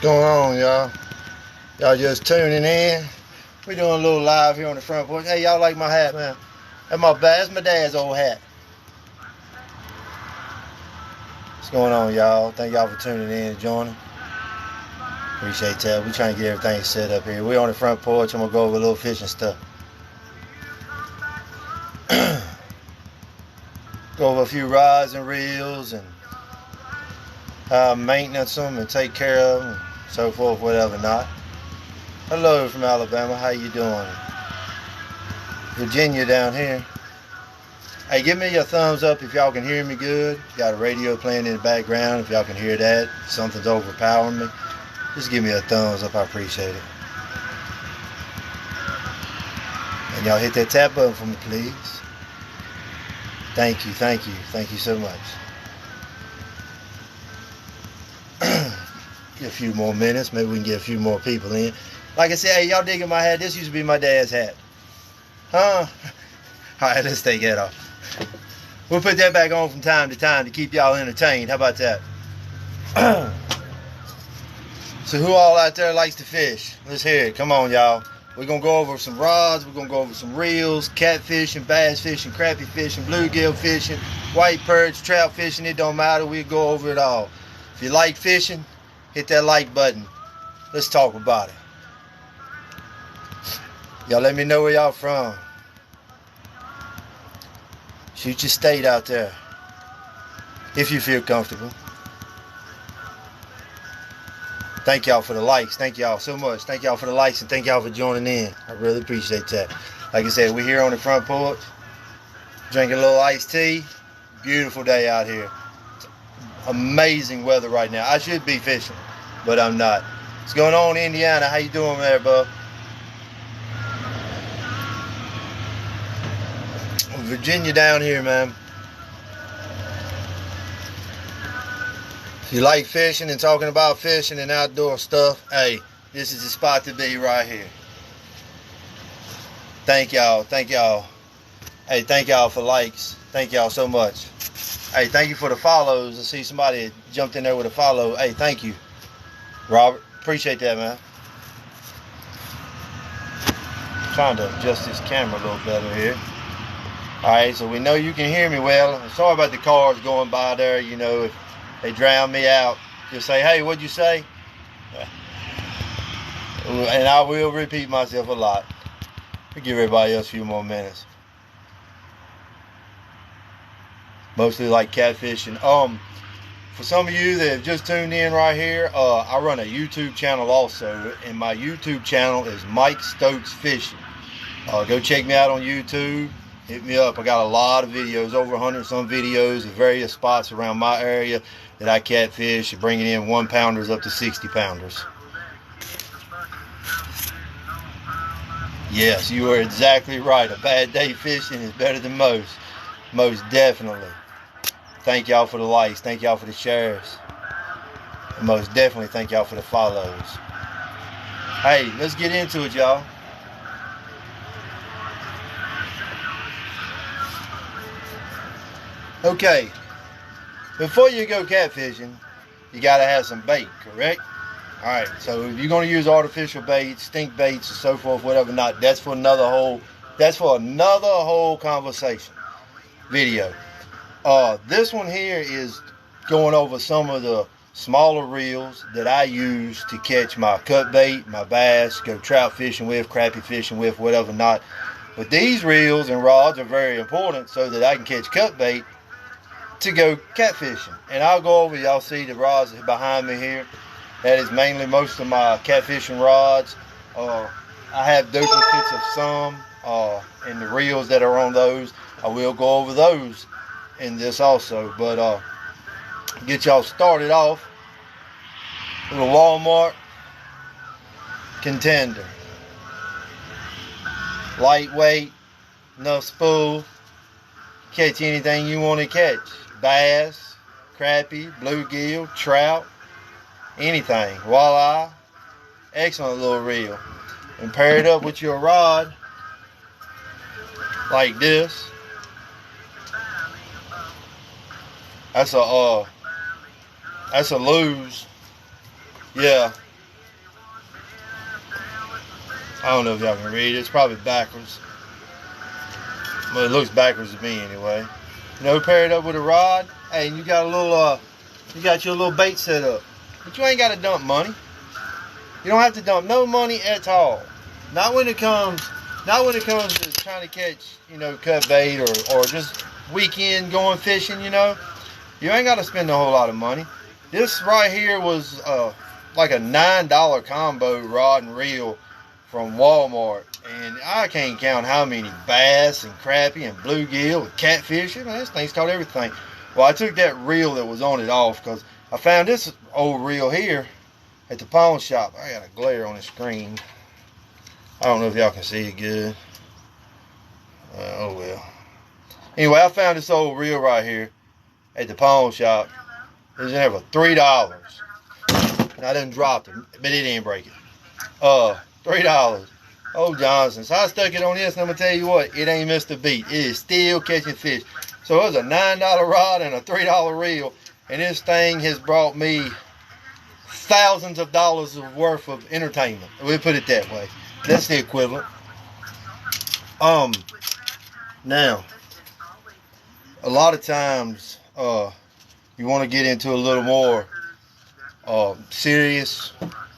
Going on, y'all? Y'all just tuning in. We're doing a little live here on the front porch. Hey, y'all like my hat, man? That's my dad's old hat. What's going on, y'all? Thank y'all for tuning in and joining. Appreciate that. We're trying to get everything set up here. We're on the front porch. I'm going to go over a little fishing stuff. Go over a few rods and reels and maintenance them and take care of them and so forth, whatever not. Hello from Alabama. How you doing? Virginia down here. Hey, give me a thumbs up if y'all can hear me good. Got a radio playing in the background. If y'all can hear that, something's overpowering me. Just give me a thumbs up. I appreciate it. And y'all hit that tap button for me, please. Thank you, thank you, thank you so much. Get a few more minutes. Maybe we can get a few more people in. Like I said, hey, y'all digging my hat? This used to be my dad's hat. Huh? Alright, let's take that off. We'll put that back on from time to time to keep y'all entertained. How about that? So who all out there likes to fish? Let's hear it. Come on, y'all. We're going to go over some rods. We're going to go over some reels, catfishing, bass fishing, crappie fishing, bluegill fishing, white perch, trout fishing. It don't matter. We'll go over it all. If you like fishing, hit that like button. Let's talk about it. Y'all let me know where y'all from. Shoot your state out there. If you feel comfortable. Thank y'all for the likes. Thank y'all so much. Thank y'all for the likes and thank y'all for joining in. I really appreciate that. Like I said, we're here on the front porch. Drinking a little iced tea. Beautiful day out here. It's amazing weather right now. I should be fishing, but I'm not. What's going on, Indiana? How you doing there, bub? Virginia down here, man. If you like fishing and talking about fishing and outdoor stuff, hey, this is the spot to be right here. Thank y'all. Thank y'all. Hey, thank y'all for likes. Thank y'all so much. Hey, thank you for the follows. I see somebody jumped in there with a follow. Hey, thank you, Robert. Appreciate that, man. Trying to adjust this camera a little better here. Alright, so we know you can hear me well. Sorry about the cars going by there. You know, if they drown me out, just say, hey, what'd you say? And I will repeat myself a lot. We'll give everybody else a few more minutes. Mostly like catfishing. For some of you that have just tuned in right here, I run a YouTube channel also. And my YouTube channel is Mike Stokes Fishing. Go check me out on YouTube. Hit me up. I got a lot of videos, over 100 some videos of various spots around my area that I catfish, bringing in 1 pounders up to 60 pounders. Yes, you are exactly right. A bad day fishing is better than most. Most definitely. Thank y'all for the likes. Thank y'all for the shares. And most definitely thank y'all for the follows. Hey, let's get into it, y'all. Okay, before you go catfishing, you got to have some bait, correct? All right, so if you're going to use artificial baits, stink baits, and so forth, whatever not, that's for another whole conversation video. This one here is going over some of the smaller reels that I use to catch my cut bait, my bass, go trout fishing with, crappie fishing with, whatever not. But these reels and rods are very important so that I can catch cut bait to go catfishing. And I'll go over, y'all see the rods behind me here. That is mainly most of my catfishing rods. I have duplicates of some and the reels that are on those. I will go over those in this also. But get y'all started off with a Walmart Contender. Lightweight, enough spool, catch anything you want to catch. Bass, crappie, bluegill, trout, anything. Walleye. Excellent little reel. And pair it up with your rod like this. That's a lose. Yeah, I don't know if y'all can read it. It's probably backwards. Well, it looks backwards to me anyway. You know, pair it up with a rod. Hey, and you got a little, you got your little bait set up. But you ain't got to dump money. You don't have to dump no money at all. Not when it comes to trying to catch, you know, cut bait or just weekend going fishing, you know. You ain't got to spend a whole lot of money. This right here was like a $9 combo rod and reel from Walmart. And I can't count how many bass and crappie and bluegill and catfish. Man, this thing's caught everything. Well, I took that reel that was on it off because I found this old reel here at the pawn shop. I got a glare on the screen. I don't know if y'all can see it good. Oh well. Anyway, I found this old reel right here at the pawn shop. It was in there for $3. And I done dropped it, but it didn't break it. $3. Oh, Johnson. So I stuck it on this, and I'm going to tell you what, it ain't missed a beat. It is still catching fish. So it was a $9 rod and a $3 reel, and this thing has brought me thousands of dollars worth of entertainment. We'll put it that way. That's the equivalent. Now, a lot of times, you want to get into a little more serious,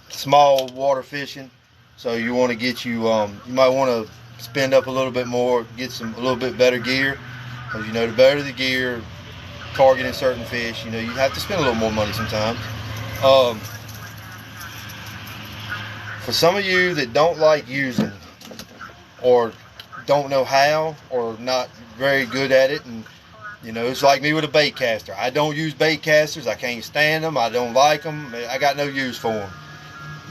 small water fishing. So you want to get you might want to spend up a little bit more, get a little bit better gear. Because, you know, the better the gear, targeting certain fish, you know, you have to spend a little more money sometimes. For some of you that don't like using or don't know how or not very good at it, and you know, it's like me with a bait caster. I don't use bait casters. I can't stand them. I don't like them. I got no use for them.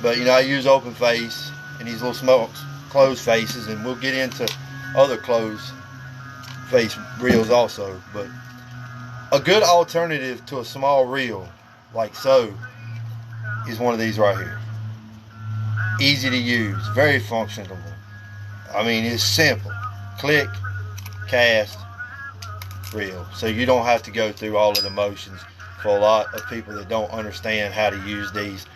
But, you know, I use open face and these little small closed faces, and we'll get into other closed face reels also. But a good alternative to a small reel like so is one of these right here. Easy to use, very functional. I mean, it's simple. Click, cast, reel. So you don't have to go through all of the motions for a lot of people that don't understand how to use these.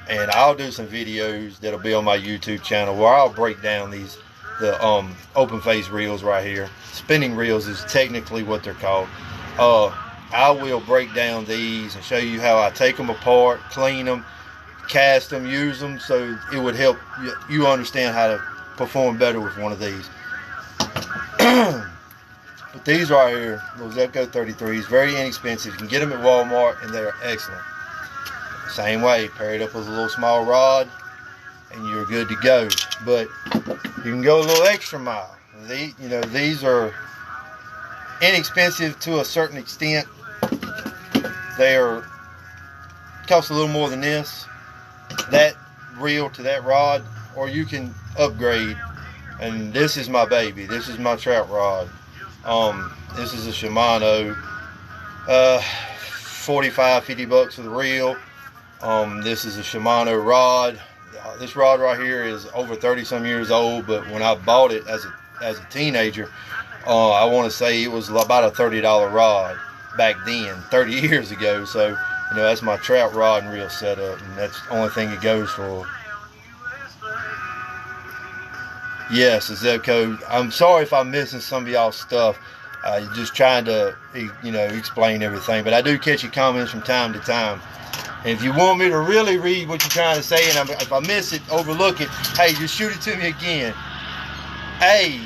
And I'll do some videos that'll be on my YouTube channel where I'll break down the open face reels right here. Spinning reels is technically what they're called. I will break down these and show you how I take them apart, clean them, cast them, use them, so it would help you understand how to perform better with one of these. But these right here, those Zebco 33s, very inexpensive. You can get them at Walmart and they're excellent. Same way, pair it up with a little small rod and you're good to go. But you can go a little extra mile. These are inexpensive to a certain extent. They cost a little more than this, that reel to that rod, or you can upgrade. And this is my baby. This is my trout rod. This is a Shimano, 50 bucks for the reel. This is a Shimano rod. This rod right here is over 30 some years old, but when I bought it as a teenager, I want to say it was about a $30 rod back then, 30 years ago. So, you know, that's my trout rod and reel setup, and that's the only thing it goes for. Yes, it's Zebco. I'm sorry if I'm missing some of y'all's stuff. Just trying to, you know, explain everything. But I do catch your comments from time to time. And if you want me to really read what you're trying to say, and if I miss it, overlook it, hey, just shoot it to me again. Hey,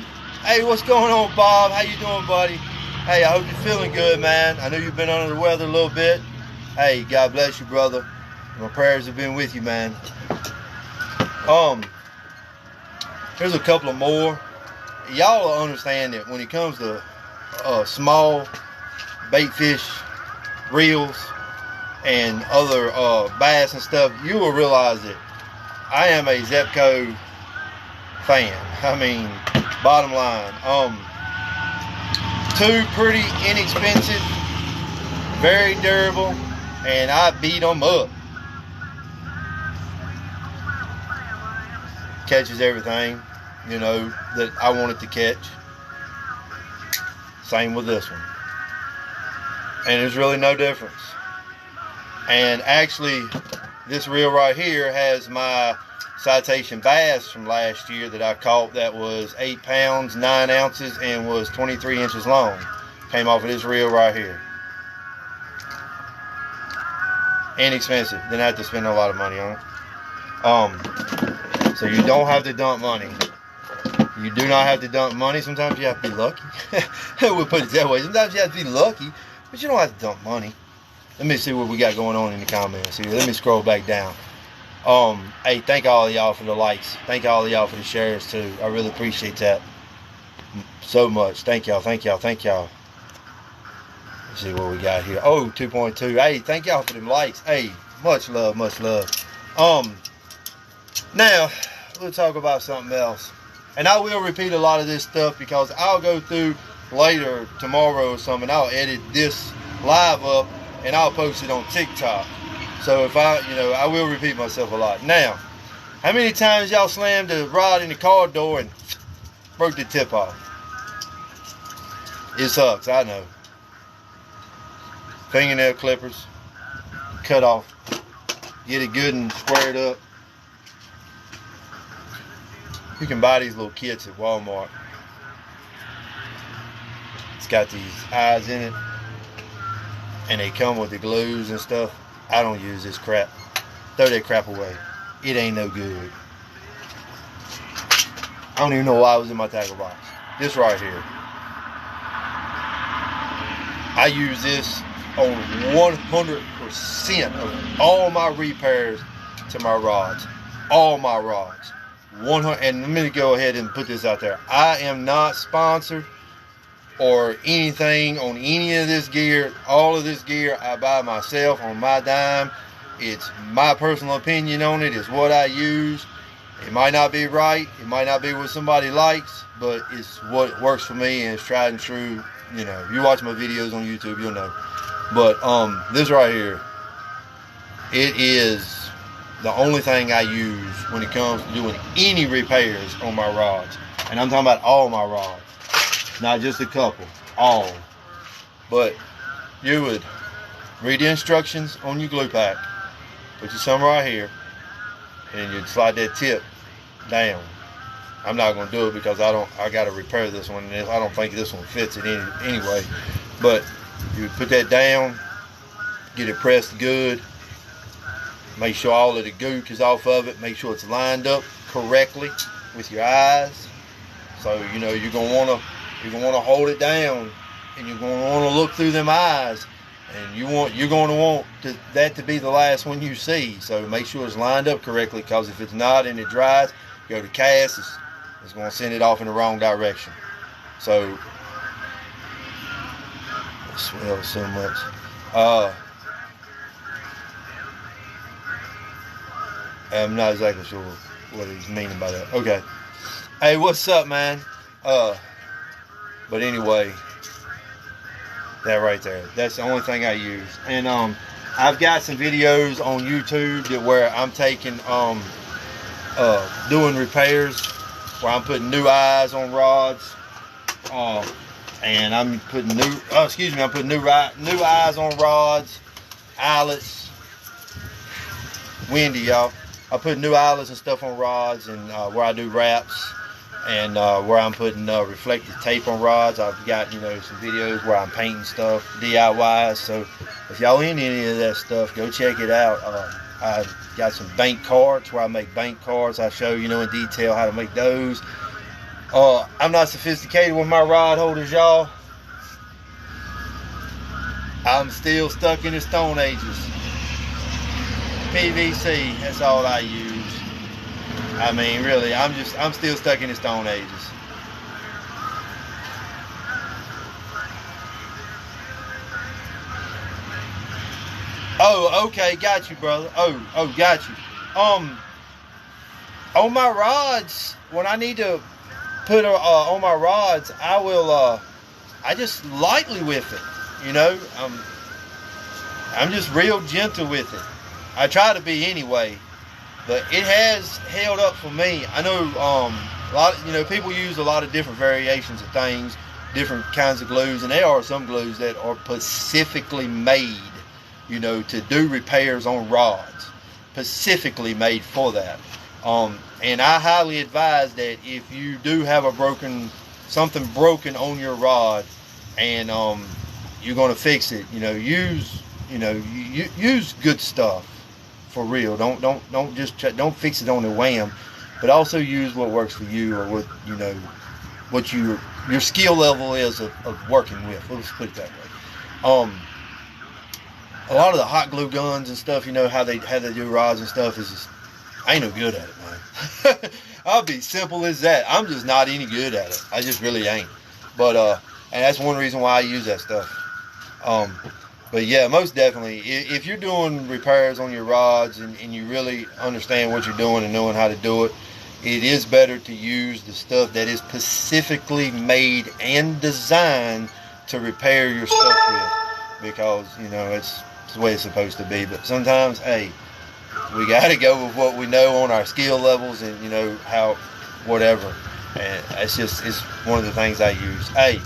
what's going on, Bob? How you doing, buddy? Hey, I hope you're feeling good, man. I know you've been under the weather a little bit. Hey, God bless you, brother. My prayers have been with you, man. Here's a couple of more. Y'all will understand that when it comes to small bait fish, reels, and other bass and stuff, you will realize that I am a Zebco fan. I mean, bottom line, two pretty inexpensive, very durable, and I beat them up. Catches everything, you know, that I wanted to catch. Same with this one. And there's really no difference. And actually, this reel right here has my citation bass from last year that I caught that was 8 pounds, 9 ounces, and was 23 inches long. Came off of this reel right here. Inexpensive. Didn't have to spend a lot of money on it. So you don't have to dump money. You do not have to dump money. Sometimes you have to be lucky. We'll put it that way. Sometimes you have to be lucky, but you don't have to dump money. Let me see what we got going on in the comments here. Let me scroll back down. Hey, thank all of y'all for the likes. Thank all of y'all for the shares too. I really appreciate that so much. Thank y'all. Thank y'all. Thank y'all. Let's see what we got here. Oh, 2.2. Hey, thank y'all for them likes. Hey, much love, much love. Now we'll talk about something else, and I will repeat a lot of this stuff because I'll go through later tomorrow or something. I'll edit this live up and I'll post it on TikTok. So if I will repeat myself a lot. Now, how many times y'all slammed the rod in the car door and broke the tip off? It sucks, I know. Fingernail clippers, cut off, get it good and squared up. You can buy these little kits at Walmart. It's got these eyes in it, and they come with the glues and stuff. I don't use this crap. Throw that crap away. It ain't no good. I don't even know why it was in my tackle box. This right here. I use this on 100% of all my repairs to my rods. All my rods. 100. And let me go ahead and put this out there. I am not sponsored or anything on any of this gear. All of this gear I buy myself on my dime. It's my personal opinion on it. It's what I use. It might not be right. It might not be what somebody likes, but it's what works for me, and it's tried and true. You know, if you watch my videos on YouTube, you'll know. But this right here, it is the only thing I use when it comes to doing any repairs on my rods. And I'm talking about all my rods. Not just a couple, all. But you would read the instructions on your glue pack, put your some right here, and you'd slide that tip down. I'm not going to do it because I got to repair this one. I don't think this one fits it anyway. But you put that down, get it pressed good, make sure all of the gook is off of it, make sure it's lined up correctly with your eyes. So you're gonna wanna hold it down, and you're gonna want to look through them eyes, and you're gonna want that to be the last one you see. So make sure it's lined up correctly, because if it's not and it dries, go to cast, it's gonna send it off in the wrong direction. So it smells so much. I'm not exactly sure what he's meaning by that. Okay. Hey, what's up, man? But anyway, that right there, that's the only thing I use. And I've got some videos on YouTube where I'm taking doing repairs, where I'm putting new eyes on rods, and I'm putting new eyes on rods, eyelets. Windy, y'all. I put new eyelets and stuff on rods, and where I do wraps, and where I'm putting reflective tape on rods. I've got some videos where I'm painting stuff DIY. So if y'all into any of that stuff, go check it out. I've got some bank cards where I make bank cards. I show in detail how to make those. I'm not sophisticated with my rod holders, y'all. I'm still stuck in the Stone Ages. PVC, that's all I use. I mean, really, I'm still stuck in the Stone Ages. Oh, okay, got you, brother. Oh, got you. On my rods, when I need to put on my rods, I will I just lightly with it. I'm just real gentle with it. I try to be anyway, but it has held up for me. I know a lot people use a lot of different variations of things, different kinds of glues, and there are some glues that are specifically made to do repairs on rods, specifically made for that. And I highly advise that if you do have something broken on your rod, and you're going to fix it, use good stuff for real. Don't just don't fix it on the wham, but also use what works for you, or what your skill level is of working with. Let's put it that way. A lot of the hot glue guns and stuff, how they do rods and stuff, is just, I ain't no good at it, man. I'll be simple as that. I'm just not any good at it. I just really ain't. But and that's one reason why I use that stuff. But yeah, most definitely, if you're doing repairs on your rods and you really understand what you're doing and knowing how to do it, it is better to use the stuff that is specifically made and designed to repair your stuff with, because it's the way it's supposed to be. But sometimes, hey, we got to go with what we know on our skill levels, and how whatever. And it's one of the things I use. Hey,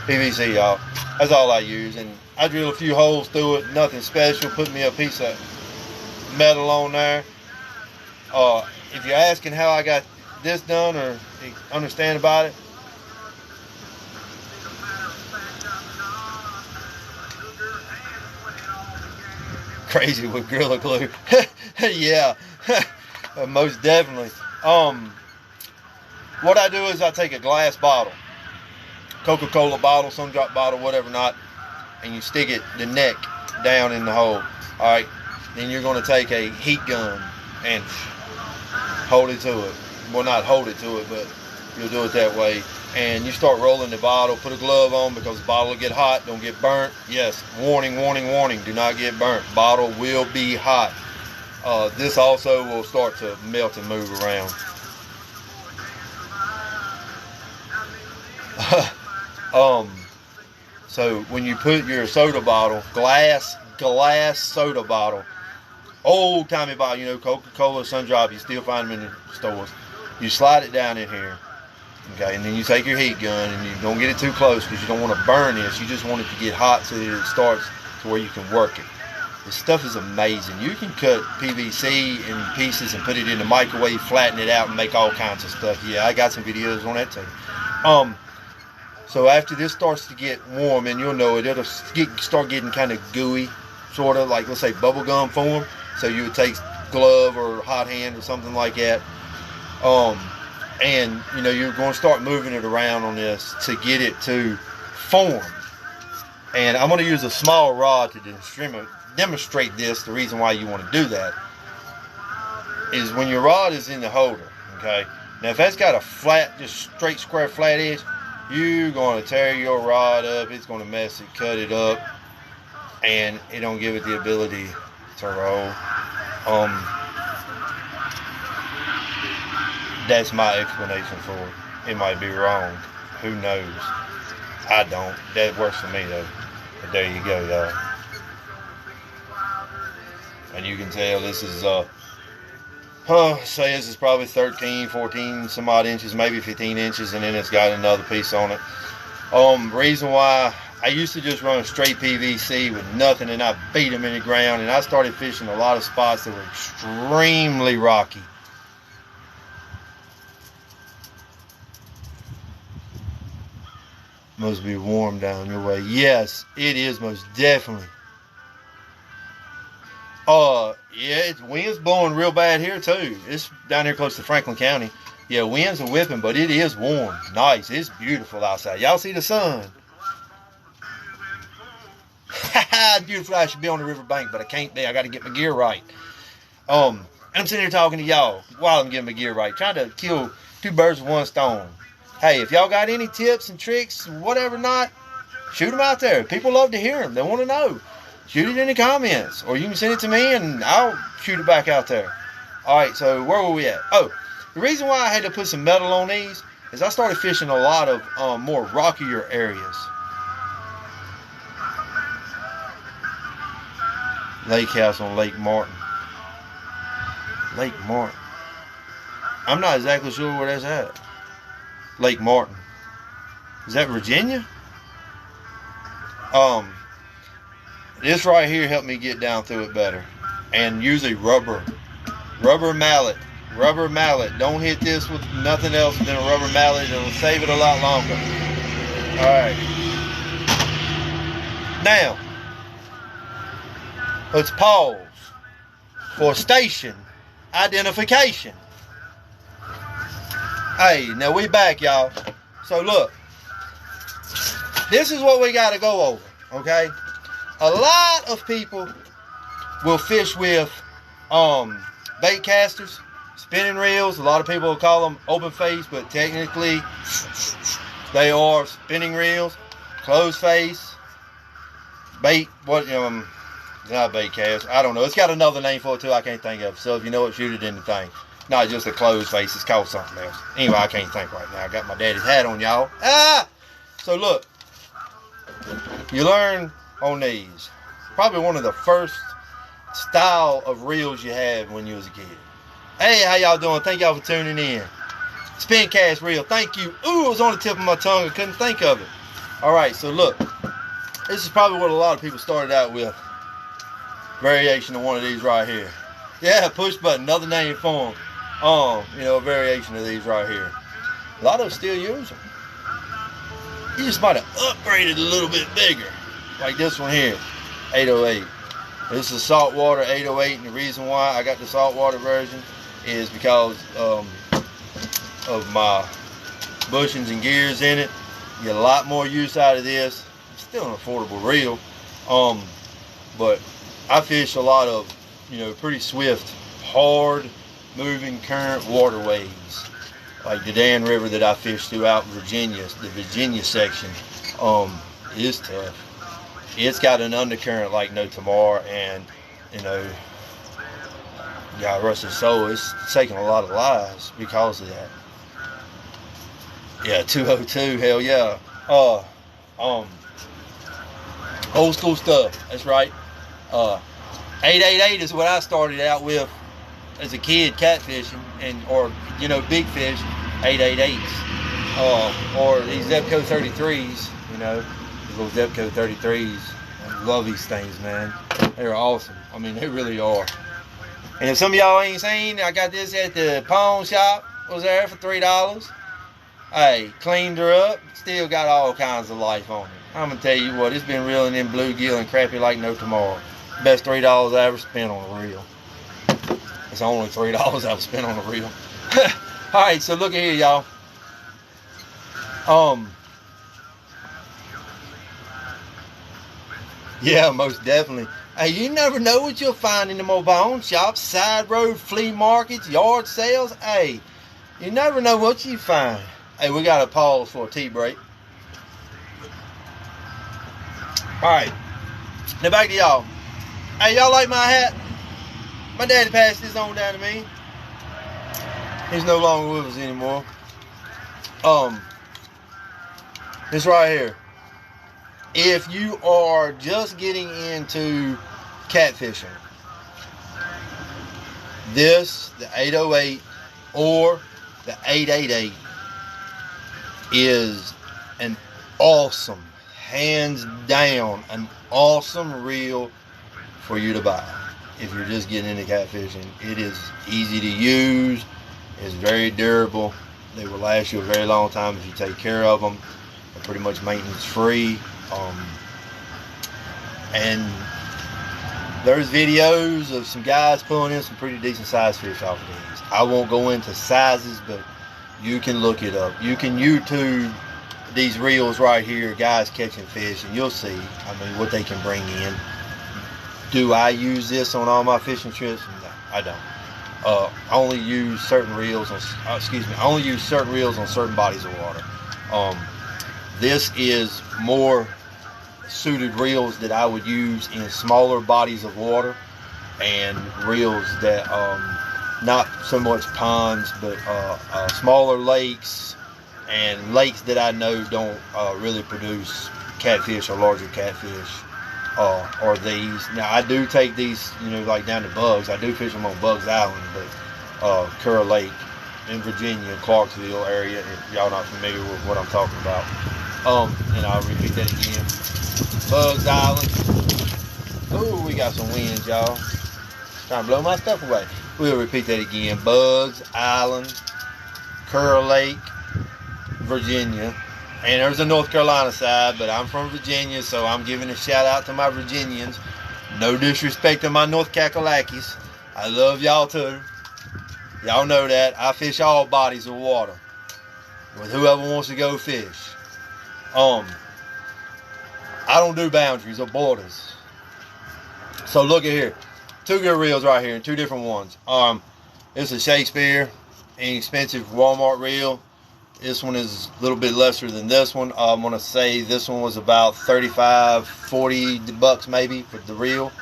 PVC, y'all. That's all I use, and I drill a few holes through it. Nothing special. Put me a piece of metal on there. If you're asking how I got this done or understand about it, crazy with Gorilla Glue. Yeah, most definitely. What I do is I take a glass bottle, Coca-Cola bottle, Sun-Drop bottle, whatever not, and you stick the neck down in the hole. Alright, then you're going to take a heat gun and hold it to it. Well, not hold it to it, but you'll do it that way. And you start rolling the bottle. Put a glove on, because the bottle will get hot. Don't get burnt. Yes, warning, warning, warning. Do not get burnt. Bottle will be hot. This also will start to melt and move around. So when you put your soda bottle, glass soda bottle, old timey bottle, Coca-Cola, Sun-Drop, you still find them in the stores. You slide it down in here, okay, and then you take your heat gun, and you don't get it too close, because you don't want to burn this. You just want it to get hot so that it starts to where you can work it. This stuff is amazing. You can cut PVC in pieces and put it in the microwave, flatten it out, and make all kinds of stuff. Yeah, I got some videos on that too. So after this starts to get warm, and you'll know it, it'll start getting kind of gooey, sort of like, let's say, bubblegum form. So you would take glove or hot hand or something like that. And you're going to start moving it around on this to get it to form. And I'm going to use a small rod to demonstrate this. The reason why you want to do that is when your rod is in the holder, okay? Now, if that's got a flat, just straight, square, flat edge, you're going to tear your rod up. It's going to mess it, cut it up, and it don't give it the ability to roll. That's my explanation for it. It might be wrong. Who knows? I don't. That works for me, though. But there you go, y'all. And you can tell this is, say this is probably 13, 14, some odd inches, maybe 15 inches, and then it's got another piece on it. Reason why I used to just run straight PVC with nothing, and I beat them in the ground, and I started fishing a lot of spots that were extremely rocky. Must be warm down your way. Yes, it is most definitely. Yeah, wind's blowing real bad here too. It's down here close to Franklin County. Yeah, winds are whipping, but it is warm. Nice. It's beautiful outside. Y'all see the sun? It's beautiful. I should be on the riverbank, but I can't be. I got to get my gear right. And I'm sitting here talking to y'all while I'm getting my gear right, trying to kill two birds with one stone. Hey, if y'all got any tips and tricks, whatever not, shoot them out there. People love to hear them. They want to know. Shoot it in the comments, or you can send it to me and I'll shoot it back out there. Alright, so where were we at? Oh, the reason why I had to put some metal on these is I started fishing a lot of more rockier areas. Lake house on Lake Martin. Lake Martin. I'm not exactly sure where that's at. Lake Martin. Is that Virginia? This right here helped me get down through it better. And usually rubber Rubber mallet. Rubber mallet. Don't hit this with nothing else than a rubber mallet. It'll save it a lot longer. Alright. Now, let's pause for station identification. Hey, now we back, y'all. So look, this is what we got to go over, okay? A lot of people will fish with bait casters, spinning reels. A lot of people will call them open face, but technically they are spinning reels, closed face, bait, not bait cast. I don't know. It's got another name for it too. I can't think of it. So if you know it, shoot it in the thing. Not just a closed face. It's called something else. Anyway, I can't think right now. I got my daddy's hat on, y'all. So look, you learn on these. Probably one of the first style of reels you had when you was a kid. Hey, how y'all doing? Thank y'all for tuning in. Spin cast reel. Thank you. Ooh, it was on the tip of my tongue. I couldn't think of it. All right, so look, this is probably what a lot of people started out with. Variation of one of these right here. Yeah, push button. Another name for them. A variation of these right here. A lot of them still use them. You just might have upgraded a little bit bigger. Like this one here, 808. This is saltwater 808, and the reason why I got the saltwater version is because of my bushings and gears in it. You get a lot more use out of this. It's still an affordable reel. But I fish a lot of, pretty swift, hard moving current waterways. Like the Dan River that I fish throughout Virginia, the Virginia section, is tough. It's got an undercurrent like no tomorrow, and God rest his soul, it's taking a lot of lives because of that. Yeah, 202, hell yeah. Old school stuff, that's right. 888 is what I started out with as a kid catfishing, or big fish, 888s, or these Zebco 33s, these little Zebco 33s. I love these things, man. They're awesome. I mean, they really are. And if some of y'all ain't seen, I got this at the pawn shop. Was there for $3. Hey, cleaned her up. Still got all kinds of life on it. I'm gonna tell you what, it's been reeling in bluegill and crappie like no tomorrow. Best $3 I ever spent on a reel. It's only $3 I've spent on a reel. Alright, so look at here, y'all. Yeah, most definitely. Hey, you never know what you'll find in the mobile shops, side road, flea markets, yard sales. Hey, you never know what you find. Hey, we got to pause for a tea break. Alright, now back to y'all. Hey, y'all like my hat? My daddy passed this on down to me. He's no longer with us anymore. This right here. If you are just getting into catfishing, this, the 808 or the 888, is an awesome, hands down, an awesome reel for you to buy. If you're just getting into catfishing, it is easy to use. It's very durable. They will last you a very long time if you take care of them. They're pretty much maintenance free. And there's videos of some guys pulling in some pretty decent size fish off of these. I won't go into sizes, but you can look it up. You can YouTube these reels right here, guys catching fish, and you'll see, what they can bring in. Do I use this on all my fishing trips? No, I don't. I only use certain reels on, I only use certain reels on certain bodies of water. This is more suited reels that I would use in smaller bodies of water, and reels that not so much ponds, but smaller lakes, and lakes that I know don't really produce catfish or larger catfish, or these. Now I do take these, like down to Bugs. I do fish them on Bugs Island, but Curragh Lake in Virginia, Clarksville area, if y'all not familiar with what I'm talking about. And I'll repeat that again. Bugs Island. Ooh, we got some winds, y'all. Trying to blow my stuff away. We'll repeat that again. Bugs Island, Curl Lake, Virginia. And there's a North Carolina side, but I'm from Virginia, so I'm giving a shout out to my Virginians. No disrespect to my North Kakalakis. I love y'all too. Y'all know that. I fish all bodies of water with whoever wants to go fish. I don't do boundaries or borders. So look at here. Two good reels right here, and two different ones. This is a Shakespeare, inexpensive Walmart reel. This one is a little bit lesser than this one. I'm going to say this one was about 35, 40 bucks maybe for the reel.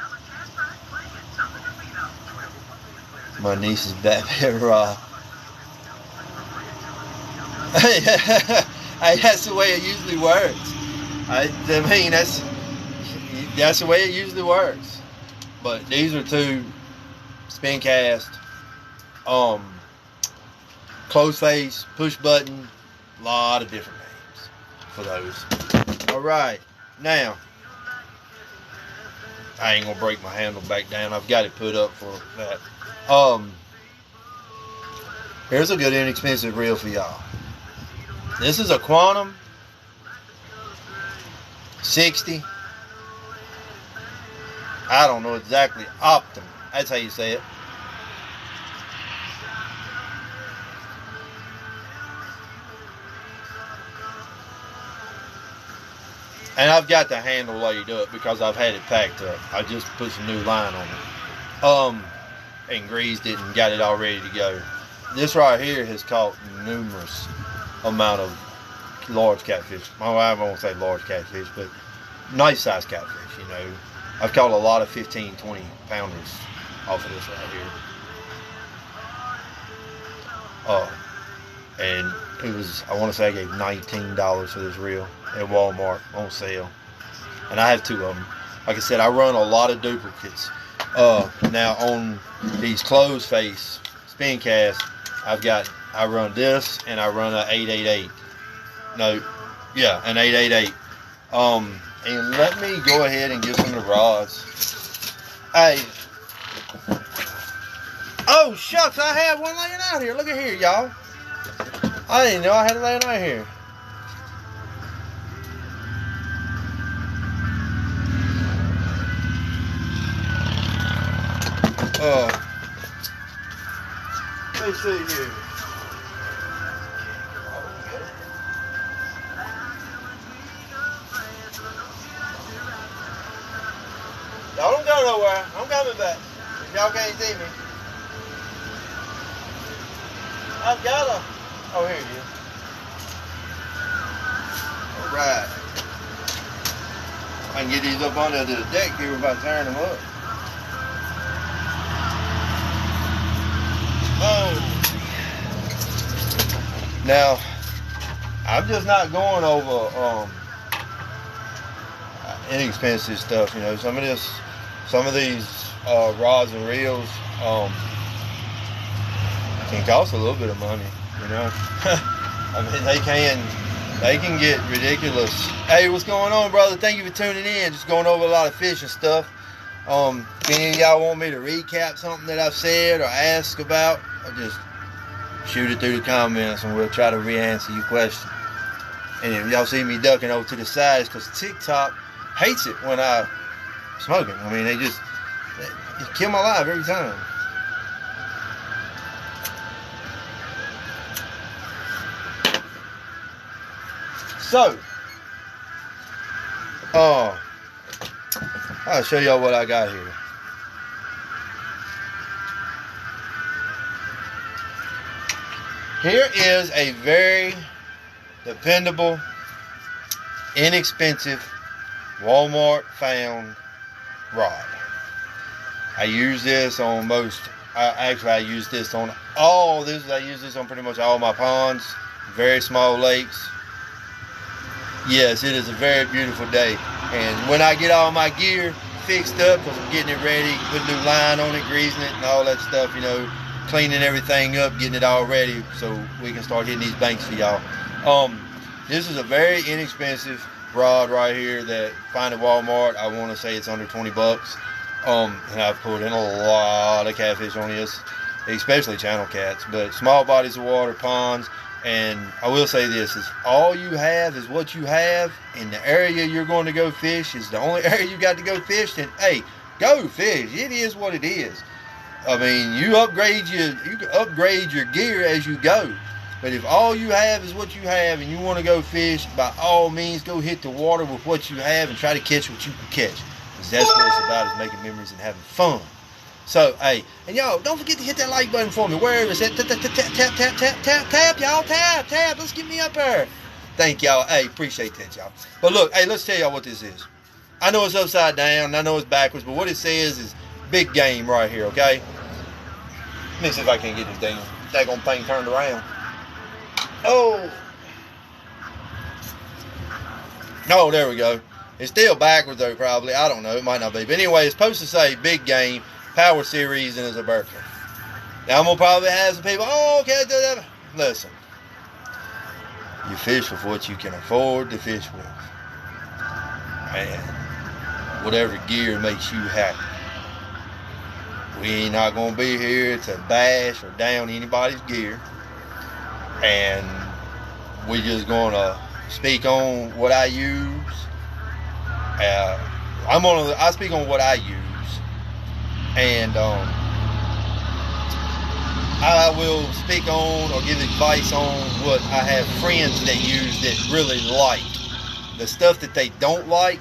My niece's Batman rod. Hey, that's the way it usually works. I mean, that's the way it usually works. But these are two spin cast, close face, push button, a lot of different names for those. All right, now I ain't gonna break my handle back down. I've got it put up for that. Here's a good inexpensive reel for y'all. This is a Quantum 60. I don't know exactly. Optimum. That's how you say it. And I've got the handle laid up because I've had it packed up. I just put some new line on it. And greased it and got it all ready to go. This right here has caught numerous amount of large catfish. My wife won't say large catfish, but nice size catfish, you know. I've caught a lot of 15, 20 pounders off of this right here. And it was, I want to say I gave $19 for this reel at Walmart on sale. And I have two of them. Like I said, I run a lot of duplicates. Now on these closed face spin casts, I run this and I run an 888. No, yeah, an 888. And let me go ahead and get some of the rods. Hey. Oh, shucks, I have one laying out here. Look at here, y'all. I didn't know I had it laying out here. Let's see here. Y'all don't go nowhere. I'm coming back. Y'all can't see me. I've got a... Oh, here it is. All right. I can get these up under the deck here without tearing them up. Oh. Now, I'm just not going over inexpensive stuff, you know. Some of these rods and reels can cost a little bit of money, you know. I mean, they can get ridiculous. Hey, what's going on, brother? Thank you for tuning in. Just going over a lot of fishing stuff. If any of y'all want me to recap something that I've said or ask about, or just shoot it through the comments and we'll try to re-answer your question. And if y'all see me ducking over to the side, it's because TikTok hates it when I'm smoking. I mean, they kill my life every time. So, I'll show y'all what I got here. Here is a very dependable, inexpensive, Walmart found rod. I use this on I use this on all this. I use this on pretty much all my ponds, very small lakes. Yes, it is a very beautiful day. And when I get all my gear fixed up, because I'm getting it ready, put new line on it, greasing it, and all that stuff, you know, cleaning everything up, getting it all ready so we can start hitting these banks for y'all. This is a very inexpensive rod right here that I find at Walmart. I want to say it's under 20 bucks. And I've pulled in a lot of catfish on this, especially channel cats, but small bodies of water, ponds. And I will say this, is all you have is what you have, and the area you're going to go fish is the only area you got to go fish, then hey, go fish. It is what it is. I mean, you can upgrade your gear as you go. But if all you have is what you have and you want to go fish, by all means go hit the water with what you have and try to catch what you can catch. Because that's what it's about, is making memories and having fun. So, hey, and y'all, don't forget to hit that like button for me. Wherever it's at, tap, y'all, tap. Let's get me up there. Thank y'all. Hey, appreciate that, y'all. But look, hey, let's tell y'all what this is. I know it's upside down, and I know it's backwards, but what it says is big game right here, okay? Let me see if I can get this daggone thing turned around. Oh, there we go. It's still backwards, though, probably. I don't know. It might not be. But anyway, it's supposed to say big game, Power Series, and it's a Berkley. Now, I'm going to probably have some people, okay, listen. You fish with what you can afford to fish with. And whatever gear makes you happy. We ain't not going to be here to bash or down anybody's gear. And we just going to speak on what I use. I speak on what I use. And I will speak on or give advice on what I have friends that use that really like. The stuff that they don't like,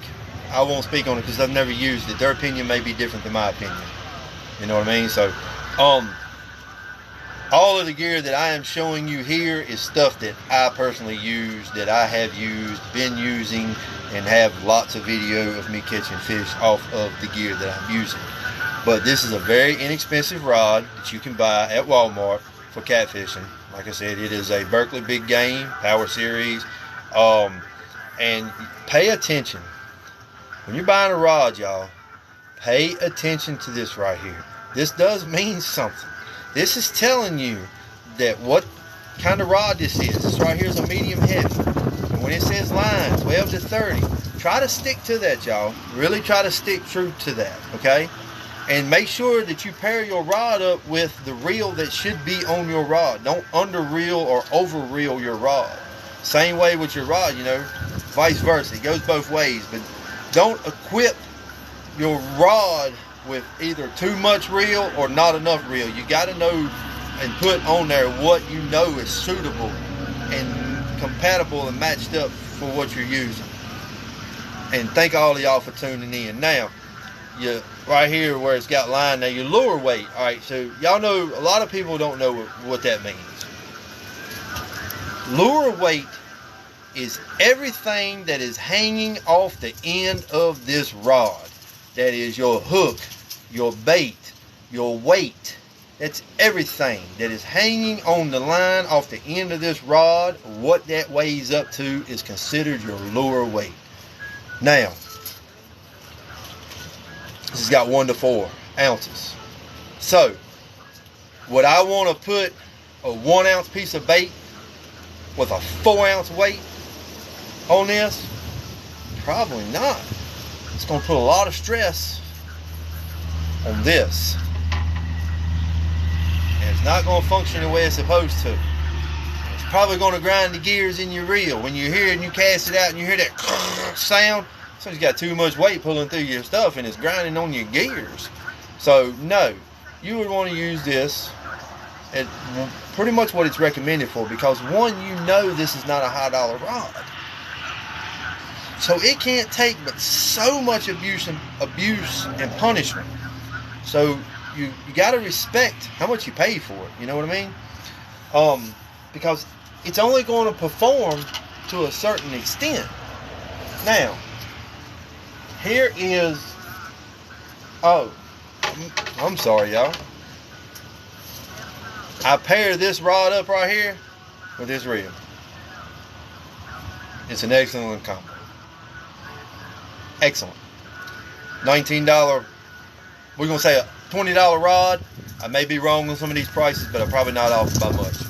I won't speak on it because I've never used it. Their opinion may be different than my opinion. You know what I mean? So, all of the gear that I am showing you here is stuff that I personally use, that I have used, been using, and have lots of video of me catching fish off of the gear that I'm using. But this is a very inexpensive rod that you can buy at Walmart for catfishing. Like I said, it is a Berkley Big Game Power Series. And pay attention. When you're buying a rod, y'all, pay attention to this right here. This does mean something. This is telling you that what kind of rod this is. This right here is a medium heavy. And when it says line 12 to 30, try to stick to that, y'all. Really try to stick true to that, okay? And make sure that you pair your rod up with the reel that should be on your rod. Don't under reel or over reel your rod. Same way with your rod, you know, vice versa. It goes both ways. But don't equip your rod with either too much reel or not enough reel. You got to know and put on there what you know is suitable and compatible and matched up for what you're using. And thank all of y'all for tuning in. Now, you right here where it's got line, now your lure weight. All right, so y'all know a lot of people don't know what that means. Lure weight is everything that is hanging off the end of this rod. That is your hook, your bait, your weight. That's everything that is hanging on the line off the end of this rod. What that weighs up to is considered your lure weight. Now, this has got 1 to 4 ounces. So, would I want to put a 1 ounce piece of bait with a 4 ounce weight on this? Probably not. It's going to put a lot of stress on this. And it's not going to function the way it's supposed to. It's probably going to grind the gears in your reel. When you hear it and you cast it out and you hear that sound, so it's got too much weight pulling through your stuff and it's grinding on your gears. So, no. You would want to use this at pretty much what it's recommended for, because one, you know this is not a high dollar rod. So it can't take but so much abuse and punishment. So you got to respect how much you pay for it. You know what I mean? Because it's only going to perform to a certain extent. Now, here is... Oh, I'm sorry, y'all. I pair this rod up right here with this reel. It's an excellent combo. Excellent. $19, we're going to say a $20 rod. I may be wrong on some of these prices, but I'm probably not off by much.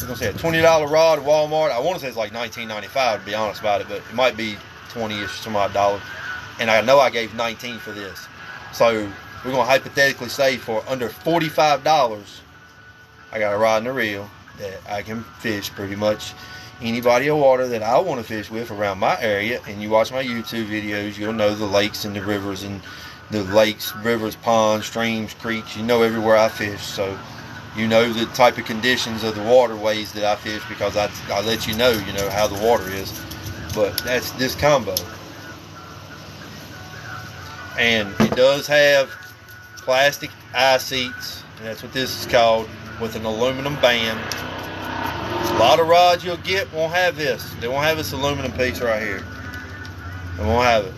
We're going to say a $20 rod at Walmart. I want to say it's like $19.95 to be honest about it, but it might be 20-ish some odd dollars. And I know I gave $19 for this. So we're going to hypothetically say for under $45, I got a rod and a reel that I can fish pretty much any body of water that I want to fish with around my area. And you watch my YouTube videos, you'll know the lakes and the rivers, and the lakes, rivers, ponds, streams, creeks. You know everywhere I fish, so you know the type of conditions of the waterways that I fish, because I let you know how the water is. But that's this combo, and it does have plastic eye seats, and that's what this is called, with an aluminum band. A lot of rods you'll get won't have this. They won't have this aluminum piece right here. They won't have it.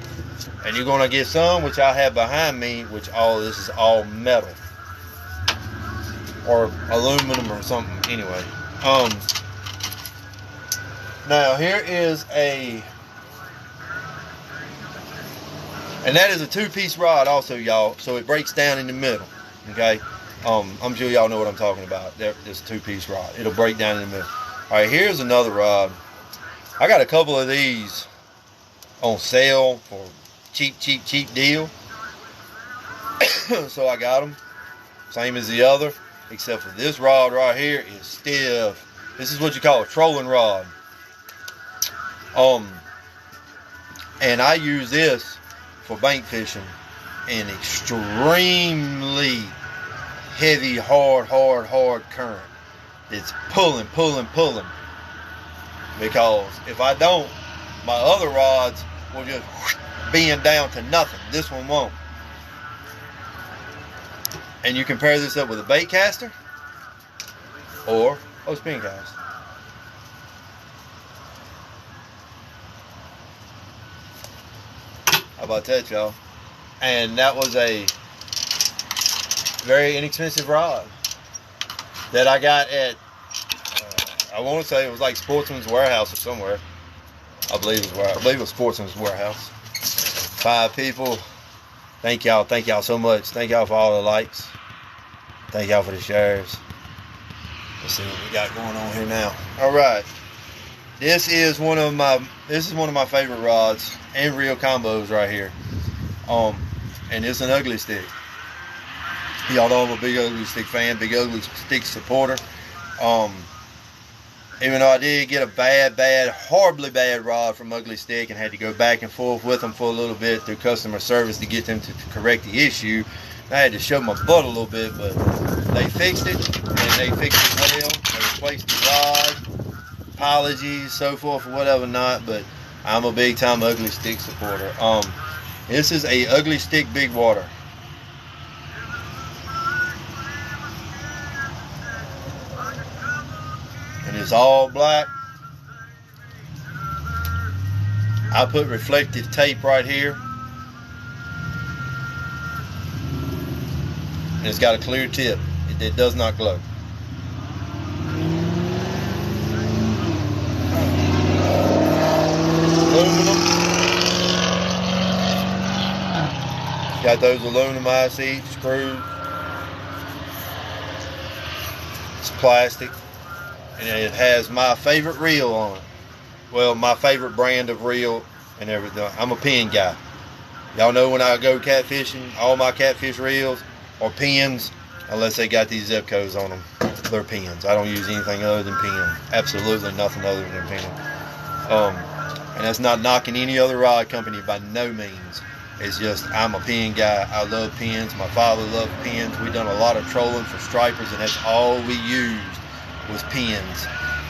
And you're going to get some, which I have behind me, which all this is all metal or aluminum or something. Anyway, now here is and that is a 2-piece rod also, y'all, so it breaks down in the middle. Okay, I'm sure y'all know what I'm talking about. This 2-piece rod, it'll break down in the middle. All right, here's another rod. I got a couple of these on sale for cheap deal. So I got them same as the other, except for this rod right here is stiff. This is what you call a trolling rod. And I use this for bank fishing in extremely heavy, hard current. It's pulling, because if I don't, my other rods will just bend down to nothing. This one won't. And you can pair this up with a bait caster or a spin cast. How about that, y'all? And that was a very inexpensive rod that I got at, I want to say it was like Sportsman's Warehouse or somewhere. I believe it was Sportsman's Warehouse. 5 people. Thank y'all so much. Thank y'all for all the likes. Thank y'all for the shares. Let's see what we got going on here now. All right, this is one of my favorite rods and reel combos right here. And it's an Ugly Stik. Y'all know I'm a big Ugly Stik fan, big Ugly Stik supporter. Even though I did get a horribly bad rod from Ugly Stik and had to go back and forth with them for a little bit through customer service to get them to correct the issue. I had to show my butt a little bit, but they fixed it, and they fixed it well. They replaced the rod, apologies, so forth, or whatever not, but I'm a big time Ugly Stik supporter. This is a Ugly Stik Big Water. And it's all black. I put reflective tape right here. And it's got a clear tip. It does not glow. Aluminum. Got those aluminum eye seats, screws. It's plastic. And it has my favorite reel on it. Well, my favorite brand of reel and everything. I'm a pin guy. Y'all know when I go catfishing, all my catfish reels are pins, unless they got these zip codes on them. They're pins. I don't use anything other than pin. Absolutely nothing other than pin. And that's not knocking any other rod company by no means. It's just I'm a pin guy. I love pins. My father loved pins. We done a lot of trolling for stripers, and that's all we used was pins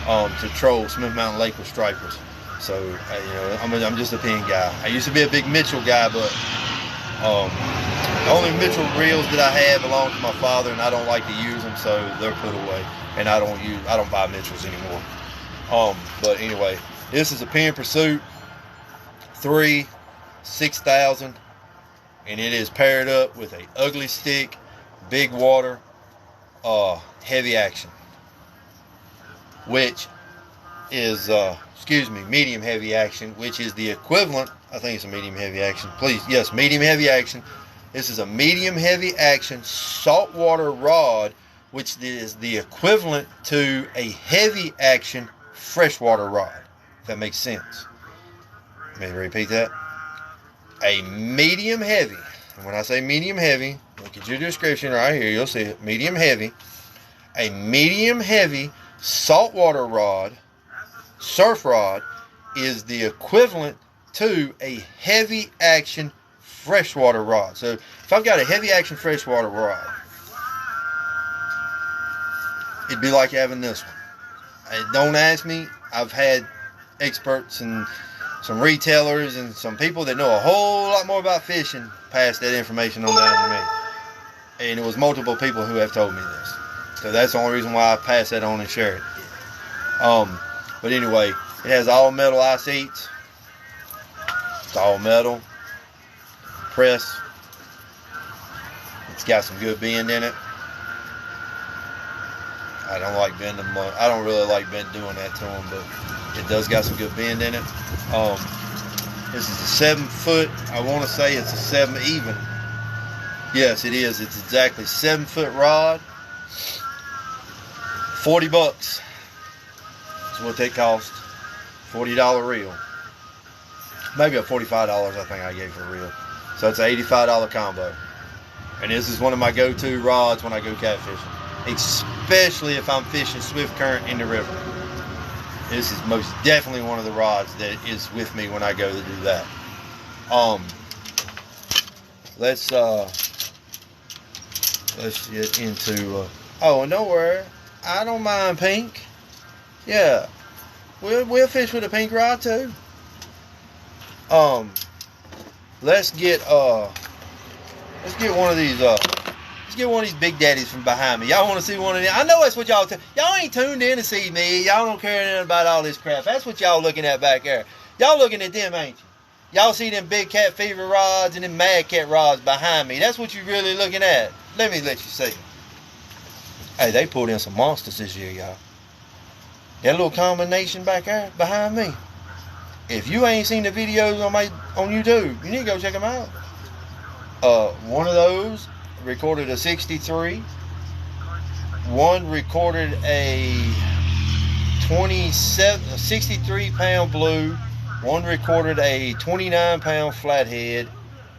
to troll Smith Mountain Lake with stripers. So I'm just a pin guy. I used to be a big Mitchell guy, but the only Mitchell reels that I have belong to my father, and I don't like to use them, so they're put away. And I don't buy Mitchells anymore. But anyway, this is a Pin Pursuit 3 6000, and it is paired up with a Ugly Stik Big Water heavy action, which is medium heavy action, which is the equivalent. I think it's a medium heavy action. Please, yes, medium heavy action. This is a medium heavy action saltwater rod, which is the equivalent to a heavy action freshwater rod. If that makes sense. Let me repeat that. A medium heavy And when I say medium heavy, look at your description right here. You'll see it. Medium heavy. A medium heavy saltwater rod, surf rod, is the equivalent to a heavy action freshwater rod. So if I've got a heavy action freshwater rod, it'd be like having this one. Don't ask me. I've had experts and some retailers and some people that know a whole lot more about fishing pass that information on down to me. And it was multiple people who have told me this. So that's the only reason why I pass that on and share it. But anyway, it has all metal eye seats. It's all metal. Press. It's got some good bend in it. I don't like bending them. I don't really like doing that to them, but it does got some good bend in it. This is a 7 foot. I want to say it's a 7 even. Yes, it is. It's exactly 7 foot rod. $40 is what they cost. $40 reel. Maybe a $45 I think I gave for a reel. So it's an $85 combo. And this is one of my go-to rods when I go catfishing. Especially if I'm fishing swift current in the river. This is most definitely one of the rods that is with me when I go to do that. Let's get into oh, and don't worry, I don't mind pink. Yeah, we'll fish with a pink rod too. Let's get one of these let's get one of these big daddies from behind me. Y'all want to see one of them? I know that's what y'all y'all ain't tuned in to see me. Y'all don't care anything about all this crap. That's what y'all looking at back there. Y'all looking at them, ain't you? Y'all see them big cat fever rods and them mad cat rods behind me. That's what you really looking at. Let me let you see. Hey, they pulled in some monsters this year, y'all. That little combination back there behind me. If you ain't seen the videos on YouTube, you need to go check them out. One of those recorded a 63. One recorded a 63 pound blue. One recorded a 29 pound flathead.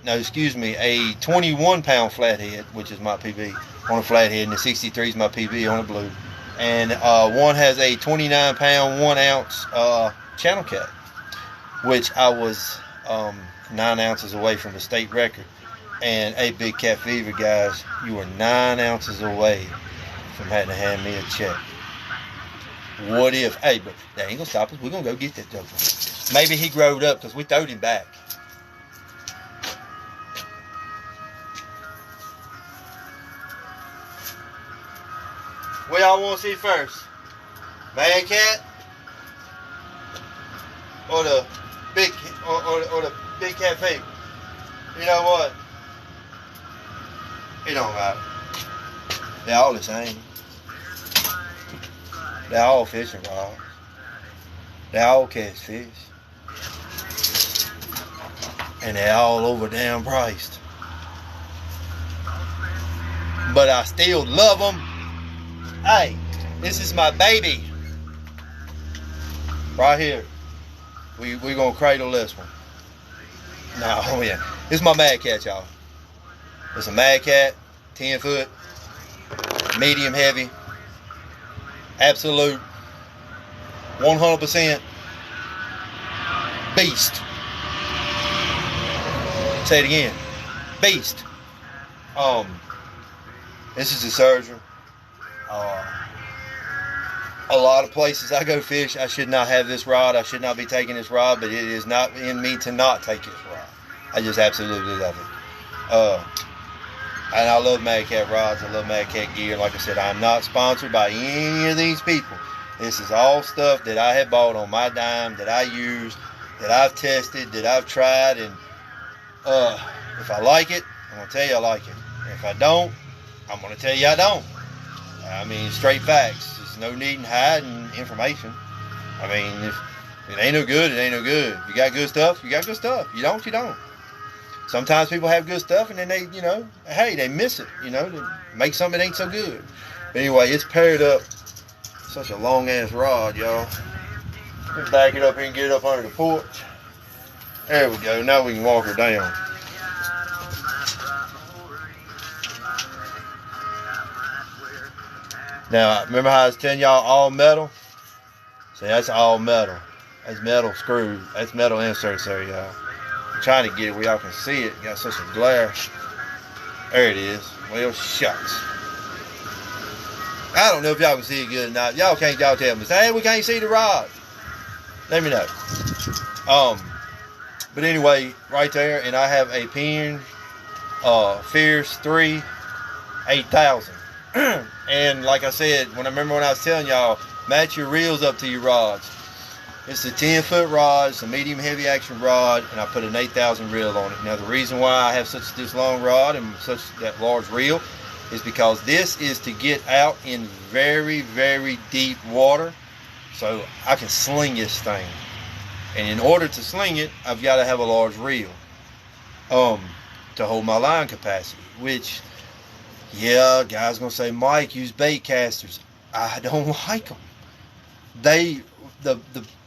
No, excuse me, a 21 pound flathead, which is my PB on a flathead, and the 63 is my PB on a blue. And one has a 29 pound 1 ounce channel cat, which I was 9 ounces away from the state record. And a big cat fever, guys, you were 9 ounces away from having to hand me a check. What if, hey, but that ain't gonna stop us. We're gonna go get that joke. Maybe he growed up because we throwed him back. What y'all want to see first? Mad cat? Or the big or the big cat fever? You know what? It don't matter. They're all the same. They're all fishing rods. They're all catch fish. And they're all over damn priced. But I still love them. Hey, this is my baby. Right here. We're going to cradle this one. No, oh yeah. This is my Mad Cat, y'all. It's a Mad Cat, 10 foot, medium heavy, absolute, 100% beast. Say it again. Beast. This is a surgeon. A lot of places I go fish, I should not have this rod. I should not be taking this rod, but it is not in me to not take this rod. I just absolutely love it. And I love Mad Cat rods. I love Mad Cat gear. Like I said, I'm not sponsored by any of these people. This is all stuff that I have bought on my dime, that I use, that I've tested, that I've tried. And if I like it, I'm going to tell you I like it. If I don't, I'm going to tell you I don't. I mean, straight facts. There's no need in hiding information. I mean, if it ain't no good, it ain't no good. You got good stuff, you got good stuff. You don't, you don't. Sometimes people have good stuff and then they, you know, hey, they miss it, you know, to make something that ain't so good. But anyway, it's paired up. Such a long ass rod, y'all. Let's back it up here and get it up under the porch. There we go. Now we can walk her down. Now, remember how I was telling y'all all metal? See, that's all metal. That's metal screws. That's metal inserts there, y'all. I'm trying to get it where y'all can see it. Got such a glare. There it is. Well, shucks. I don't know if y'all can see it good or not. Y'all can't. Y'all tell me. Say, hey, we can't see the rod. Let me know. But anyway, right there, and I have a Ping Fierce 3 8000. And like I said, when I was telling y'all, match your reels up to your rods. It's a 10-foot rod, it's a medium heavy action rod, and I put an 8000 reel on it. Now the reason why I have this long rod and such that large reel is because this is to get out in very, very deep water, so I can sling this thing. And in order to sling it, I've got to have a large reel to hold my line capacity. Which, yeah, guys gonna say, Mike, use bait casters. I don't like them.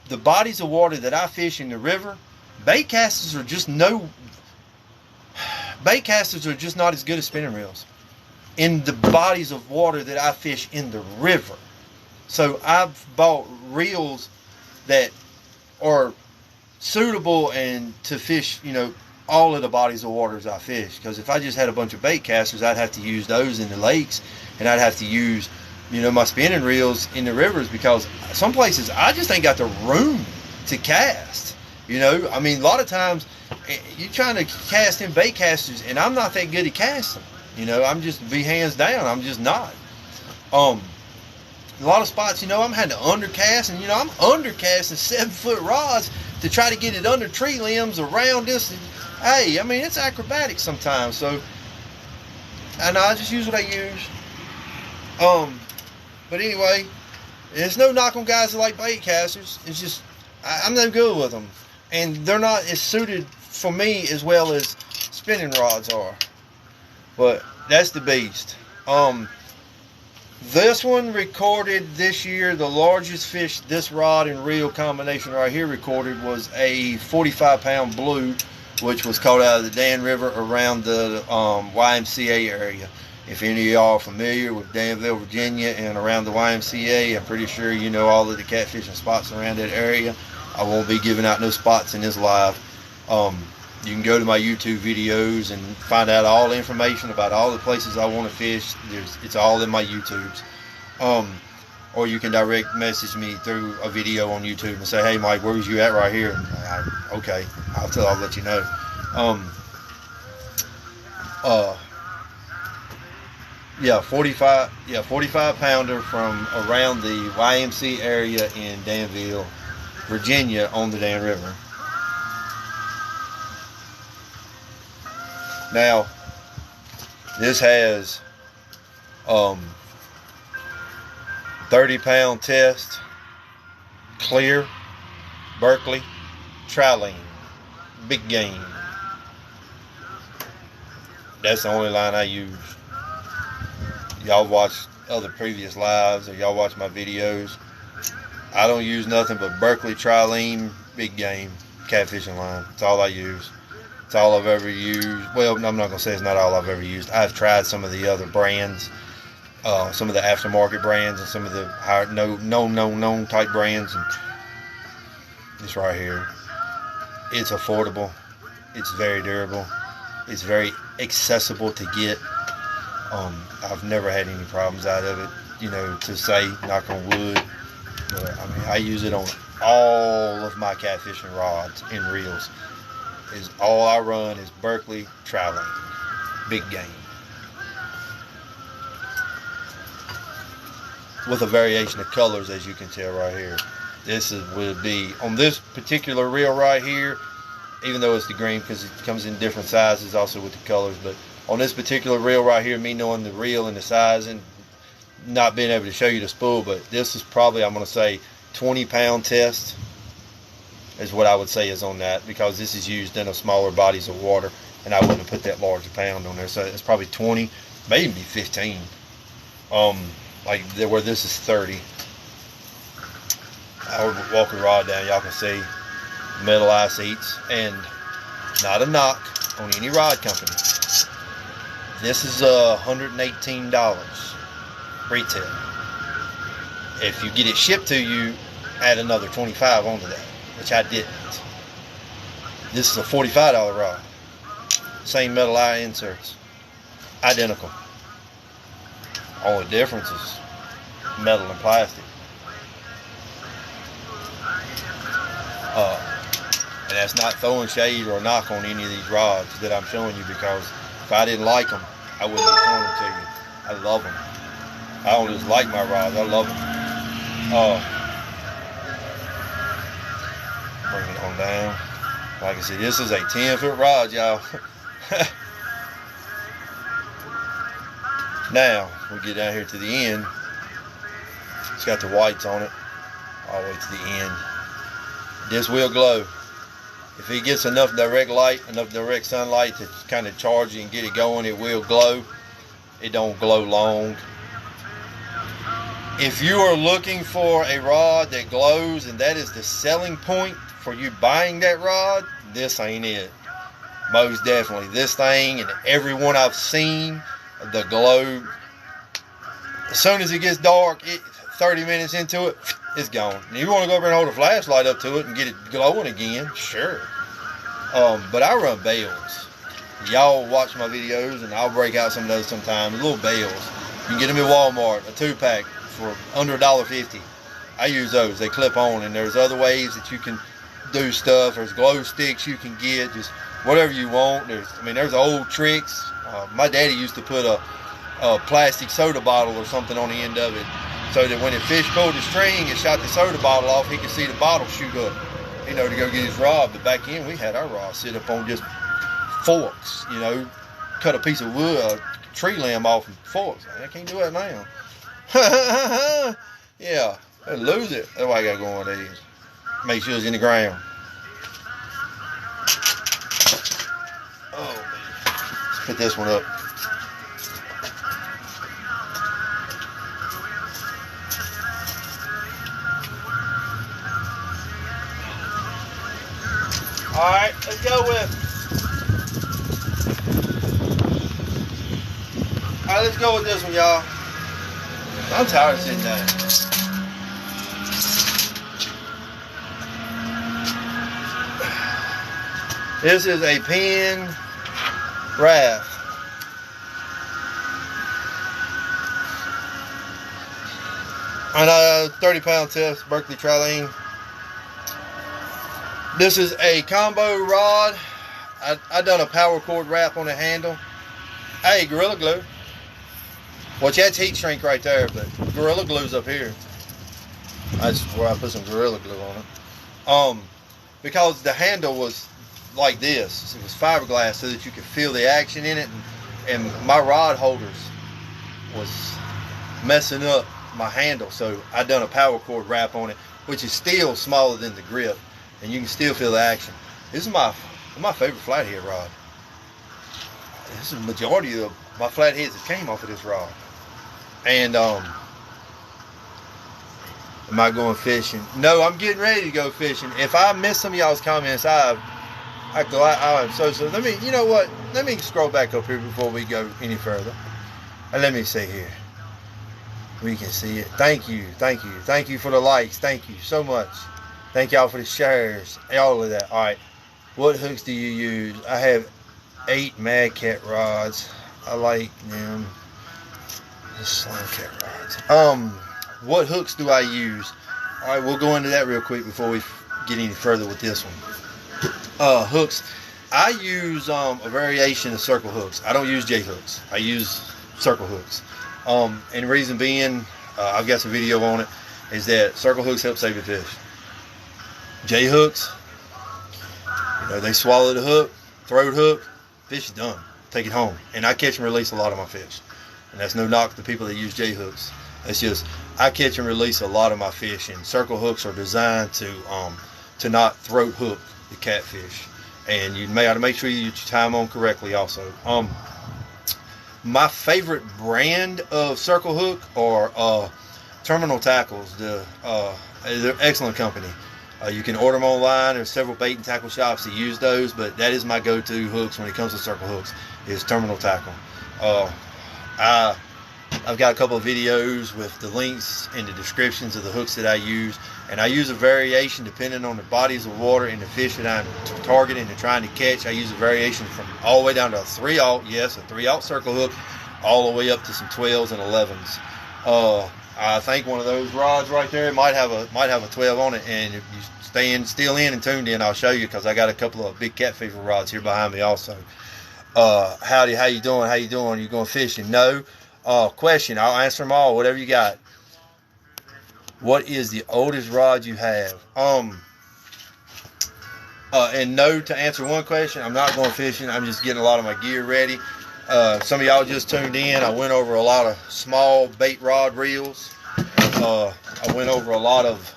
The bodies of water that I fish in the river, bait casters are just not as good as spinning reels in the bodies of water that I fish in the river. So I've bought reels that are suitable and to fish, all of the bodies of waters I fish. Because if I just had a bunch of bait casters, I'd have to use those in the lakes, and I'd have to use my spinning reels in the rivers, because some places I just ain't got the room to cast. I mean, a lot of times you're trying to cast in bait casters, and I'm not that good at casting. I'm just, be hands down, I'm just not. A lot of spots, I'm having to undercast, and I'm undercasting 7-foot rods to try to get it under tree limbs around this. Hey, I mean, it's acrobatic sometimes. So, and I just use what I use. But anyway, there's no knock on guys that like bait casters. It's just, I'm no good with them. And they're not as suited for me as well as spinning rods are. But that's the beast. This one recorded this year, the largest fish this rod and reel combination right here recorded was a 45-pound blue, which was caught out of the Dan River around the YMCA area. If any of y'all are familiar with Danville, Virginia, and around the YMCA, I'm pretty sure you know all of the catfishing spots around that area. I won't be giving out no spots in this live. You can go to my YouTube videos and find out all the information about all the places I want to fish. It's all in my YouTubes. Or you can direct message me through a video on YouTube and say, hey Mike, where was you at right here? And okay, I'll let you know. Yeah, 45 pounder from around the YMC area in Danville, Virginia, on the Dan River. Now, this has 30-pound test, clear, Berkley, Trilene, big game. That's the only line I use. Y'all watch other previous lives, or y'all watch my videos. I don't use nothing but Berkley, Trilene, big game, catfishing line. That's all I use. It's all I've ever used. Well, I'm not going to say it's not all I've ever used. I've tried some of the other brands, some of the aftermarket brands, and some of the higher, known type brands. And this right here, it's affordable. It's very durable. It's very accessible to get. I've never had any problems out of it, to say, knock on wood. But I mean, I use it on all of my catfishing rods and reels. All I run is Berkley Trilene, big game, with a variation of colors, as you can tell right here. Would be on this particular reel right here, even though it's the green because it comes in different sizes also with the colors. But on this particular reel right here, me knowing the reel and the size and not being able to show you the spool, but this is probably, I'm going to say, 20-pound test is what I would say is on that, because this is used in a smaller bodies of water, and I wouldn't have put that large a pound on there. So it's probably 20, maybe 15. Like where this is 30. I would walk the rod down. Y'all can see metal eye seats, and not a knock on any rod company. This is $118 retail. If you get it shipped to you, add another $25 onto that, which I didn't. This is a $45 rod. Same metal eye inserts. Identical. Only difference is metal and plastic. And that's not throwing shade or a knock on any of these rods that I'm showing you, because if I didn't like them, I wouldn't be showing them to you. I love them. I don't just like my rods, I love them. Bring it on down. Like I said, this is a 10-foot rod, y'all. Now, we get down here to the end. It's got the whites on it all the way to the end. This will glow. If it gets enough direct light, enough direct sunlight to kind of charge it and get it going, it will glow. It don't glow long. If you are looking for a rod that glows and that is the selling point for you buying that rod, this ain't it. Most definitely. This thing and every one I've seen, the glow, as soon as it gets dark, 30 minutes into it, it's gone. And you want to go over and hold a flashlight up to it and get it glowing again, sure. But I run bales. Y'all watch my videos and I'll break out some of those sometimes. Little bales. You can get them at Walmart, a 2-pack for under $1.50. I use those. They clip on, and there's other ways that you can do stuff. There's glow sticks you can get, just whatever you want. There's old tricks. My daddy used to put a plastic soda bottle or something on the end of it, so that when the fish pulled the string and shot the soda bottle off, he could see the bottle shoot up, to go get his rod. But back then, we had our rod sit up on just forks, cut a piece of wood, a tree limb off and forks. I can't do that now. Yeah, I lose it. That's why I got to go on these. Make sure it's in the ground. Oh, man. Let's put this one up. Alright, let's go with. Alright, let's go with this one, y'all. I'm tired of sitting down. This is a Penn Wrath. And a 30-pound test, Berkeley Trilene. This is a combo rod. I done a power cord wrap on the handle. Hey, Gorilla Glue. Well, that's heat shrink right there, but Gorilla Glue's up here. That's where I put some Gorilla Glue on it. Because the handle was like this. It was fiberglass so that you could feel the action in it. And my rod holders was messing up my handle. So I done a power cord wrap on it, which is still smaller than the grip. And you can still feel the action. This is my favorite flathead rod. This is the majority of my flatheads that came off of this rod. And am I going fishing? No, I'm getting ready to go fishing. If I miss some of y'all's comments, I'm so. Let me, you know what? Let me scroll back up here before we go any further. And let me see here. We can see it. Thank you for the likes. Thank you so much. Thank y'all for the shares, all of that. All right, what hooks do you use? I have 8 Mad Cat rods. I like them. The Slim Cat rods. What hooks do I use? All right, we'll go into that real quick before we get any further with this one. Hooks. I use a variation of circle hooks. I don't use J hooks. I use circle hooks. And the reason being, I've got some video on it, is that circle hooks help save the fish. J hooks, they swallow the hook, throat hook, fish is done. Take it home. And I catch and release a lot of my fish. And that's no knock to people that use J hooks. It's just, I catch and release a lot of my fish, and circle hooks are designed to not throat hook the catfish. And you may ought to make sure you get your time on correctly also. My favorite brand of circle hook are Terminal Tackles. They're an excellent company. You can order them online. There's several bait and tackle shops that use those, but that is my go-to hooks when it comes to circle hooks, is Terminal Tackle. I I've got a couple of videos with the links in the descriptions of the hooks that I use, and I use a variation depending on the bodies of water and the fish that I'm targeting and trying to catch. I use a variation from all the way down to a 3/0, yes, a 3/0 circle hook, all the way up to some 12s and 11s. I think one of those rods right there might have a 12 on it, and if you stay still in and tuned in, I'll show you, because I got a couple of big cat fever rods here behind me also. Howdy, how you doing? How you doing? You going fishing? No. Question, I'll answer them all, whatever you got. What is the oldest rod you have? And no, to answer one question, I'm not going fishing. I'm just getting a lot of my gear ready. Some of y'all just tuned in. I went over a lot of small bait rod reels. I went over a lot of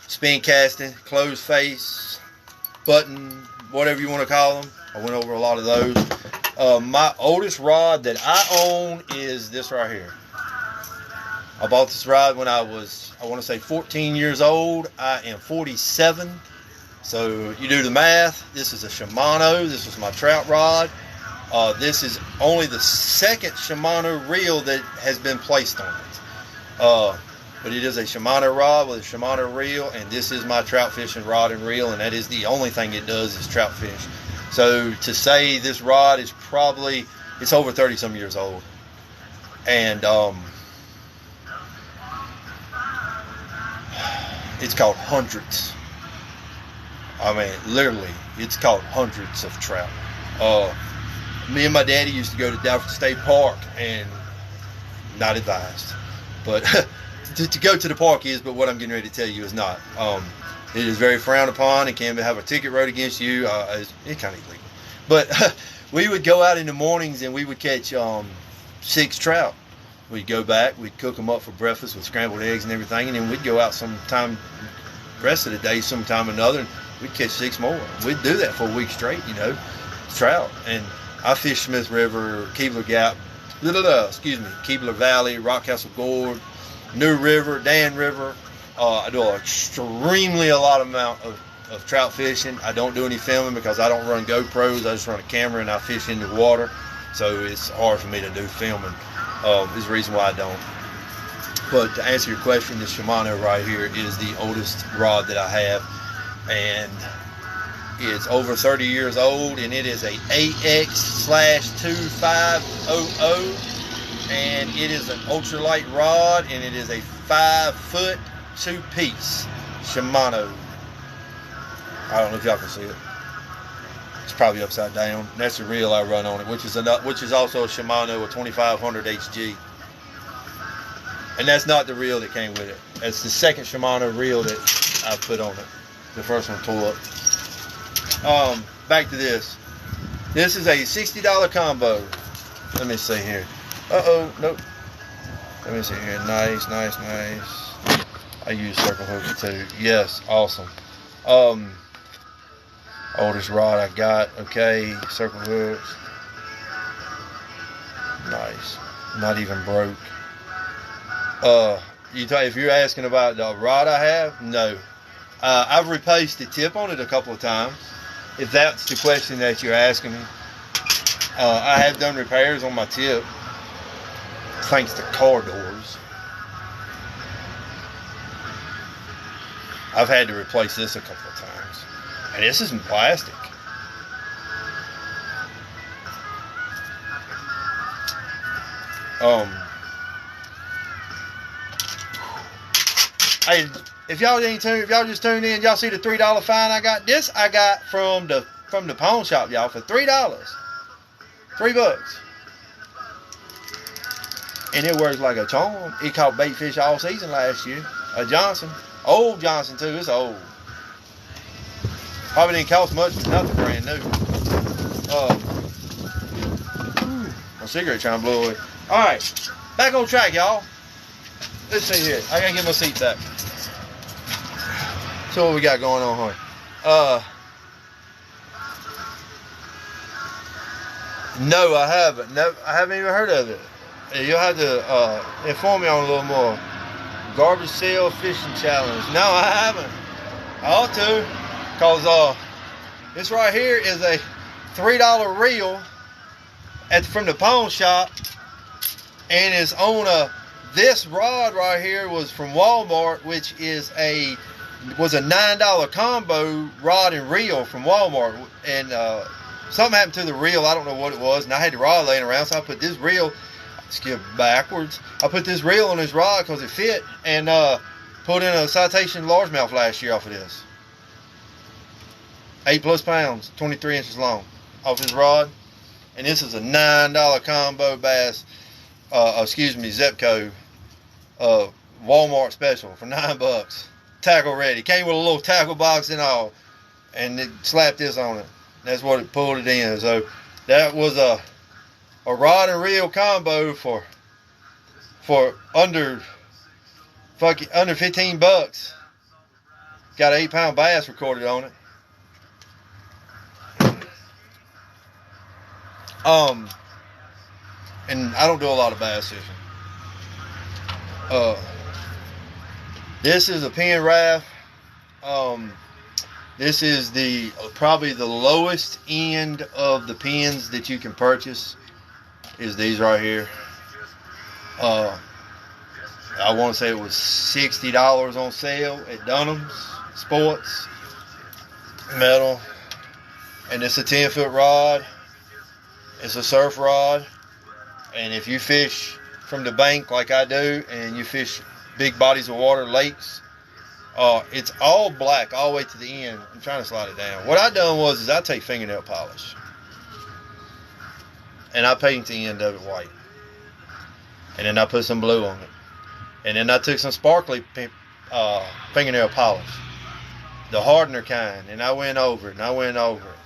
spin casting, closed face, button, whatever you want to call them. I went over a lot of those. My oldest rod that I own is this right here. I bought this rod when I was, I want to say 14 years old. I am 47. So you do the math. This is a Shimano. This was my trout rod. This is only the second Shimano reel that has been placed on it. But it is a Shimano rod with a Shimano reel, and this is my trout fishing rod and reel, and that is the only thing it does is trout fish. So to say this rod is probably, it's over 30 some years old. And it's caught hundreds. I mean, literally, it's caught hundreds of trout. Me and my daddy used to go to Dalford State Park, and not advised. But to go to the park is, but what I'm getting ready to tell you is not. It is very frowned upon. It can have a ticket wrote against you. It's kind of illegal. But we would go out in the mornings and we would catch 6 trout. We'd go back, we'd cook them up for breakfast with scrambled eggs and everything, and then we'd go out sometime, the rest of the day, sometime or another, and we'd catch 6 more. We'd do that for a week straight, you know, trout. And I fished Smith River, Keebler Gap, Keebler Valley, Rockcastle Gorge, New River, Dan River. I do an extremely a lot amount of trout fishing. I don't do any filming because I don't run GoPros. I just run a camera and I fish in the water. So it's hard for me to do filming. Is the reason why I don't. But to answer your question, this Shimano right here is the oldest rod that I have. And it's over 30 years old, and it is a AX/2500. And it is an ultralight rod, and it is a 5-foot 2-piece Shimano. I don't know if y'all can see it. It's probably upside down. And that's the reel I run on it, which is also a Shimano, a 2500 HG. And that's not the reel that came with it. That's the second Shimano reel that I put on it. The first one tore up. Back to this. This is a $60 combo. Let me see here. Nope. Let me see here. Nice. I use circle hooks too. Yes, awesome. Oldest rod I got. Okay, circle hooks. Nice. Not even broke. If you're asking about the rod I have, no. I've replaced the tip on it a couple of times. If that's the question that you're asking me, I have done repairs on my tip, thanks to car doors. I've had to replace this a couple of times, and this isn't plastic. Hey, if y'all just tuned in, y'all see the $3 fine I got. This I got from the pawn shop, y'all, for $3. $3. And it works like a charm. It caught bait fish all season last year. A Johnson. Old Johnson too. It's old. Probably didn't cost much, but nothing brand new. My cigarette trying to blow away. Alright. Back on track, y'all. Let's see here. I gotta get my seat back. So what we got going on here? No, I haven't. No, I haven't even heard of it. You'll have to inform me on a little more. Garbage sale fishing challenge. No, I haven't. I ought to, cause this right here is a $3 reel from the pawn shop and it's on this rod right here was from Walmart, which was a $9 combo rod and reel from Walmart, and something happened to the reel. I don't know what it was, and I had the rod laying around, so I put this reel, skip backwards, I put this reel on this rod because it fit, and put in a Citation largemouth last year off of this. 8+ pounds, 23 inches long, off this rod. And this is a $9 combo bass, Zepco Walmart special for $9. Tackle ready. Came with a little tackle box and all, and it slapped this on it. That's what it pulled it in. So that was a rod and reel combo for under 15 bucks. Got an 8-pound bass recorded on it. And I don't do a lot of bass fishing. This is a Penn Raft. This is probably the lowest end of the pins that you can purchase. Is these right here. I want to say it was $60 on sale at Dunham's Sports. Metal. And it's a 10-foot rod. It's a surf rod. And if you fish from the bank like I do, and you fish big bodies of water, lakes, it's all black all the way to the end. I'm trying to slide it down. What I done was I take fingernail polish and I paint the end of it white, and then I put some blue on it, and then I took some sparkly fingernail polish, the hardener kind, and I went over it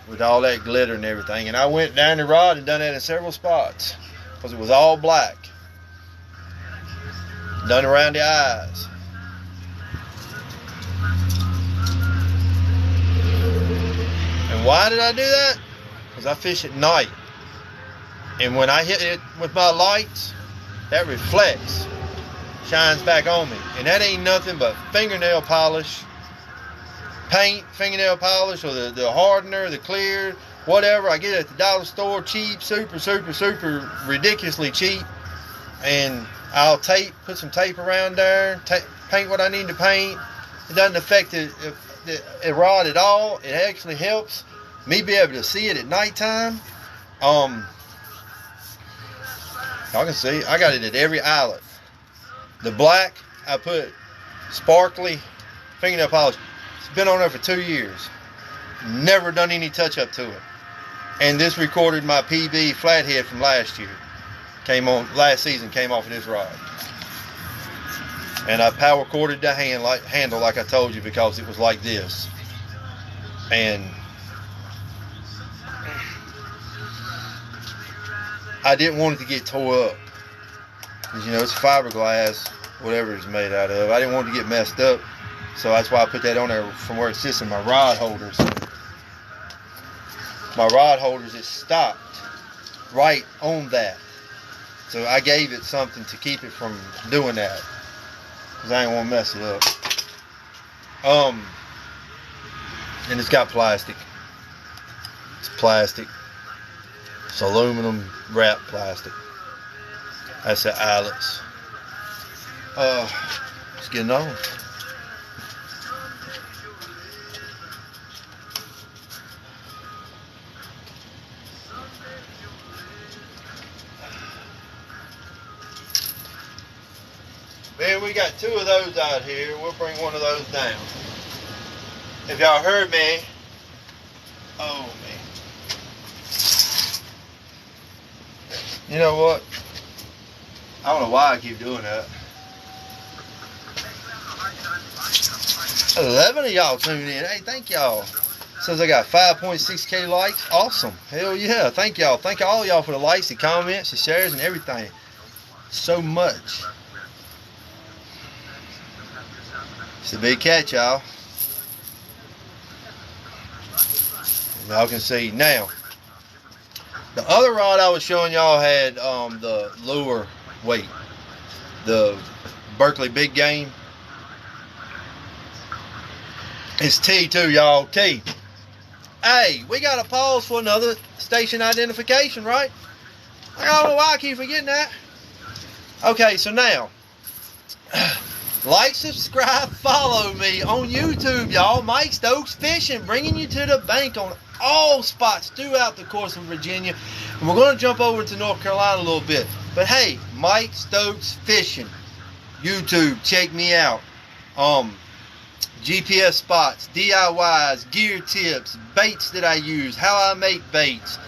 with all that glitter and everything, and I went down the rod and done that in several spots because it was all black. Done around the eyes. And why did I do that? Because I fish at night. And when I hit it with my lights, that reflects, shines back on me. And that ain't nothing but fingernail polish, paint, fingernail polish, or the hardener, the clear, whatever. I get it at the dollar store, cheap, super, super, super ridiculously cheap. And I'll put some tape around there, paint what I need to paint. It doesn't affect the rod at all. It actually helps me be able to see it at nighttime. Y'all can see, I got it at every eyelet. The black, I put sparkly fingernail polish. It's been on there for 2 years. Never done any touch up to it. And this recorded my PB flathead from last year. Last season came off of this rod. And I power corded the handle like I told you, because it was like this. And I didn't want it to get tore up. Because, it's fiberglass, whatever it's made out of. I didn't want it to get messed up. So that's why I put that on there from where it sits in my rod holders. My rod holders, it stopped right on that. So I gave it something to keep it from doing that, because I didn't want to mess it up. And it's got plastic. It's plastic. It's aluminum wrapped plastic. That's the eyelets. It's getting on. Man, we got 2 of those out here. We'll bring one of those down. If y'all heard me, oh man. You know what? I don't know why I keep doing that. 11 of y'all tuned in. Hey, thank y'all. Says I got 5.6K likes. Awesome. Hell yeah. Thank y'all. Thank all y'all for the likes, the comments, the shares, and everything. So much. It's a big catch, y'all. Y'all can see now. The other rod I was showing y'all had the lure weight, the Berkley Big Game. It's T2, y'all. T. Hey, we got to pause for another station identification, right? I don't know why I keep forgetting that. Okay, so now, like, subscribe, follow me on YouTube, y'all. Mike Stokes Fishing, bringing you to the bank on all spots throughout the course of Virginia. And we're going to jump over to North Carolina a little bit. But hey, Mike Stokes Fishing, YouTube, check me out. GPS spots, DIYs, gear tips, baits that I use, how I make baits,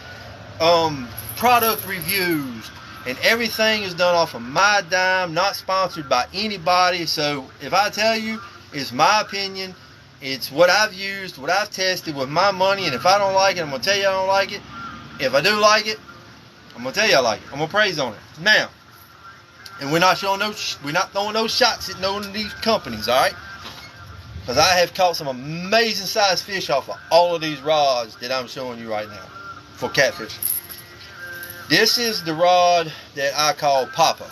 product reviews, and everything is done off of my dime, not sponsored by anybody. So if I tell you, it's my opinion, it's what I've used, what I've tested with my money, and if I don't like it, I'm going to tell you I don't like it. If I do like it, I'm going to tell you I like it. I'm going to praise on it. Now, and we're not throwing those shots at none of these companies, all right? Because I have caught some amazing sized fish off of all of these rods that I'm showing you right now for catfishing. This is the rod that I call Papa,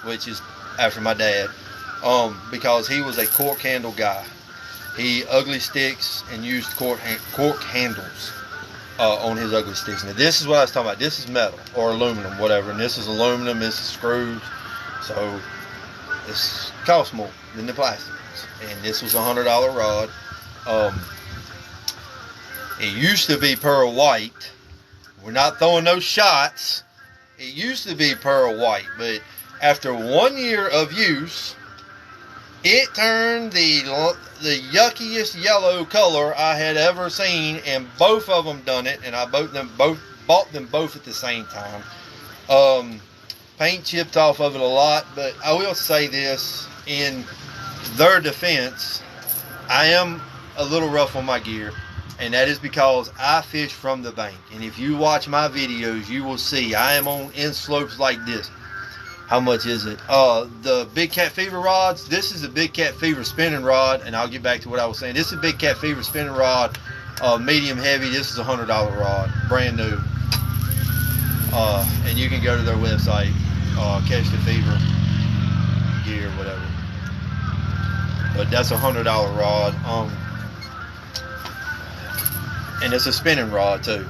which is after my dad, because he was a cork handle guy. He ugly sticks and used cork handles on his ugly sticks. Now this is what I was talking about. This is metal or aluminum, whatever, and this is aluminum. This is screws, so this costs more than the plastic. And this was a $100 rod. It used to be pearl white. We're not throwing those shots. It used to be pearl white, but after 1 year of use, it turned the yuckiest yellow color I had ever seen, and both of them done it, and I bought them both at the same time. Paint chipped off of it a lot, but I will say this in their defense, I am a little rough on my gear, and that is because I fish from the bank. And if you watch my videos, you will see I am in slopes like this. How much is it? The Big Cat Fever rods. This is a Big Cat Fever spinning rod, and I'll get back to what I was saying. This is a Big Cat Fever spinning rod, medium heavy. This is a $100 rod, brand new. And you can go to their website, Catch the Fever gear, whatever. But that's a $100 rod. And it's a spinning rod too,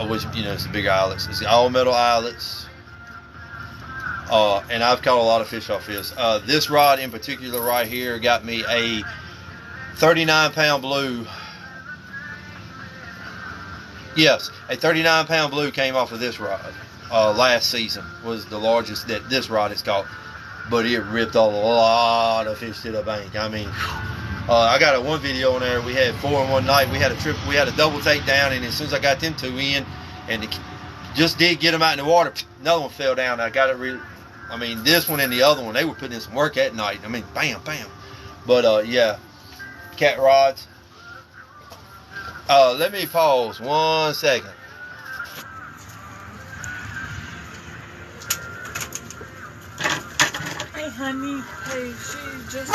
which, you know, it's the big eyelets. It's the all metal eyelets. And I've caught a lot of fish off this. This rod in particular right here got me a 39-pound blue. Yes, a 39-pound blue came off of this rod. Last season was the largest that this rod has caught. But it ripped a lot of fish to the bank. I mean, I got one video on there. We had 4 in one night. We had a double take down, and as soon as I got them 2 in, and just did get them out in the water, another one fell down. I got it. I mean, this one and the other one, they were putting in some work at night. I mean, bam, bam. But yeah, cat rods. Let me pause 1 second. Honey, hey, she just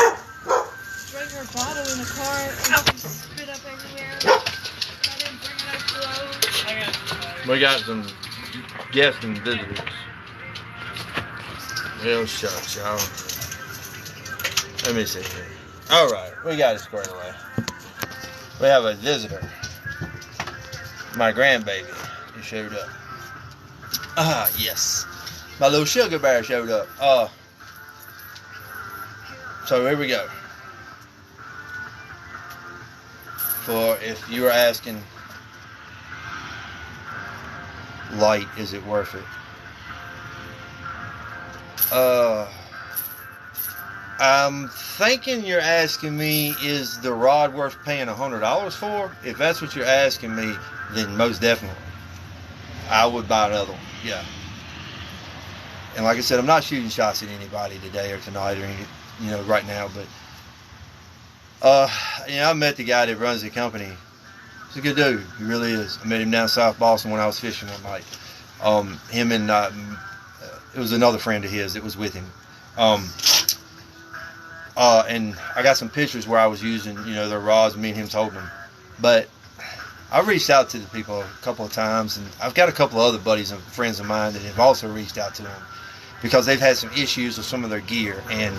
drank her bottle in the car and she spit up everywhere. I didn't bring it up to We got some guests and visitors. Well, shucks, y'all. Let me see here. All right, we got it squared away. We have a visitor. My grandbaby. He showed up. Yes. My little sugar bear showed up. So here we go. For if you were asking, light, is it worth it? I'm thinking you're asking me, is the rod worth paying $100 for? If that's what you're asking me, then most definitely. I would buy another one, yeah. And like I said, I'm not shooting shots at anybody today or tonight or any, you know, right now, but I met the guy that runs the company. He's a good dude. He really is. I met him down South Boston when I was fishing one night. Him and it was another friend of his that was with him. And I got some pictures where I was using, you know, their rods. Me and him's holding them. But I reached out to the people a couple of times, and I've got a couple of other buddies and friends of mine that have also reached out to them because they've had some issues with some of their gear and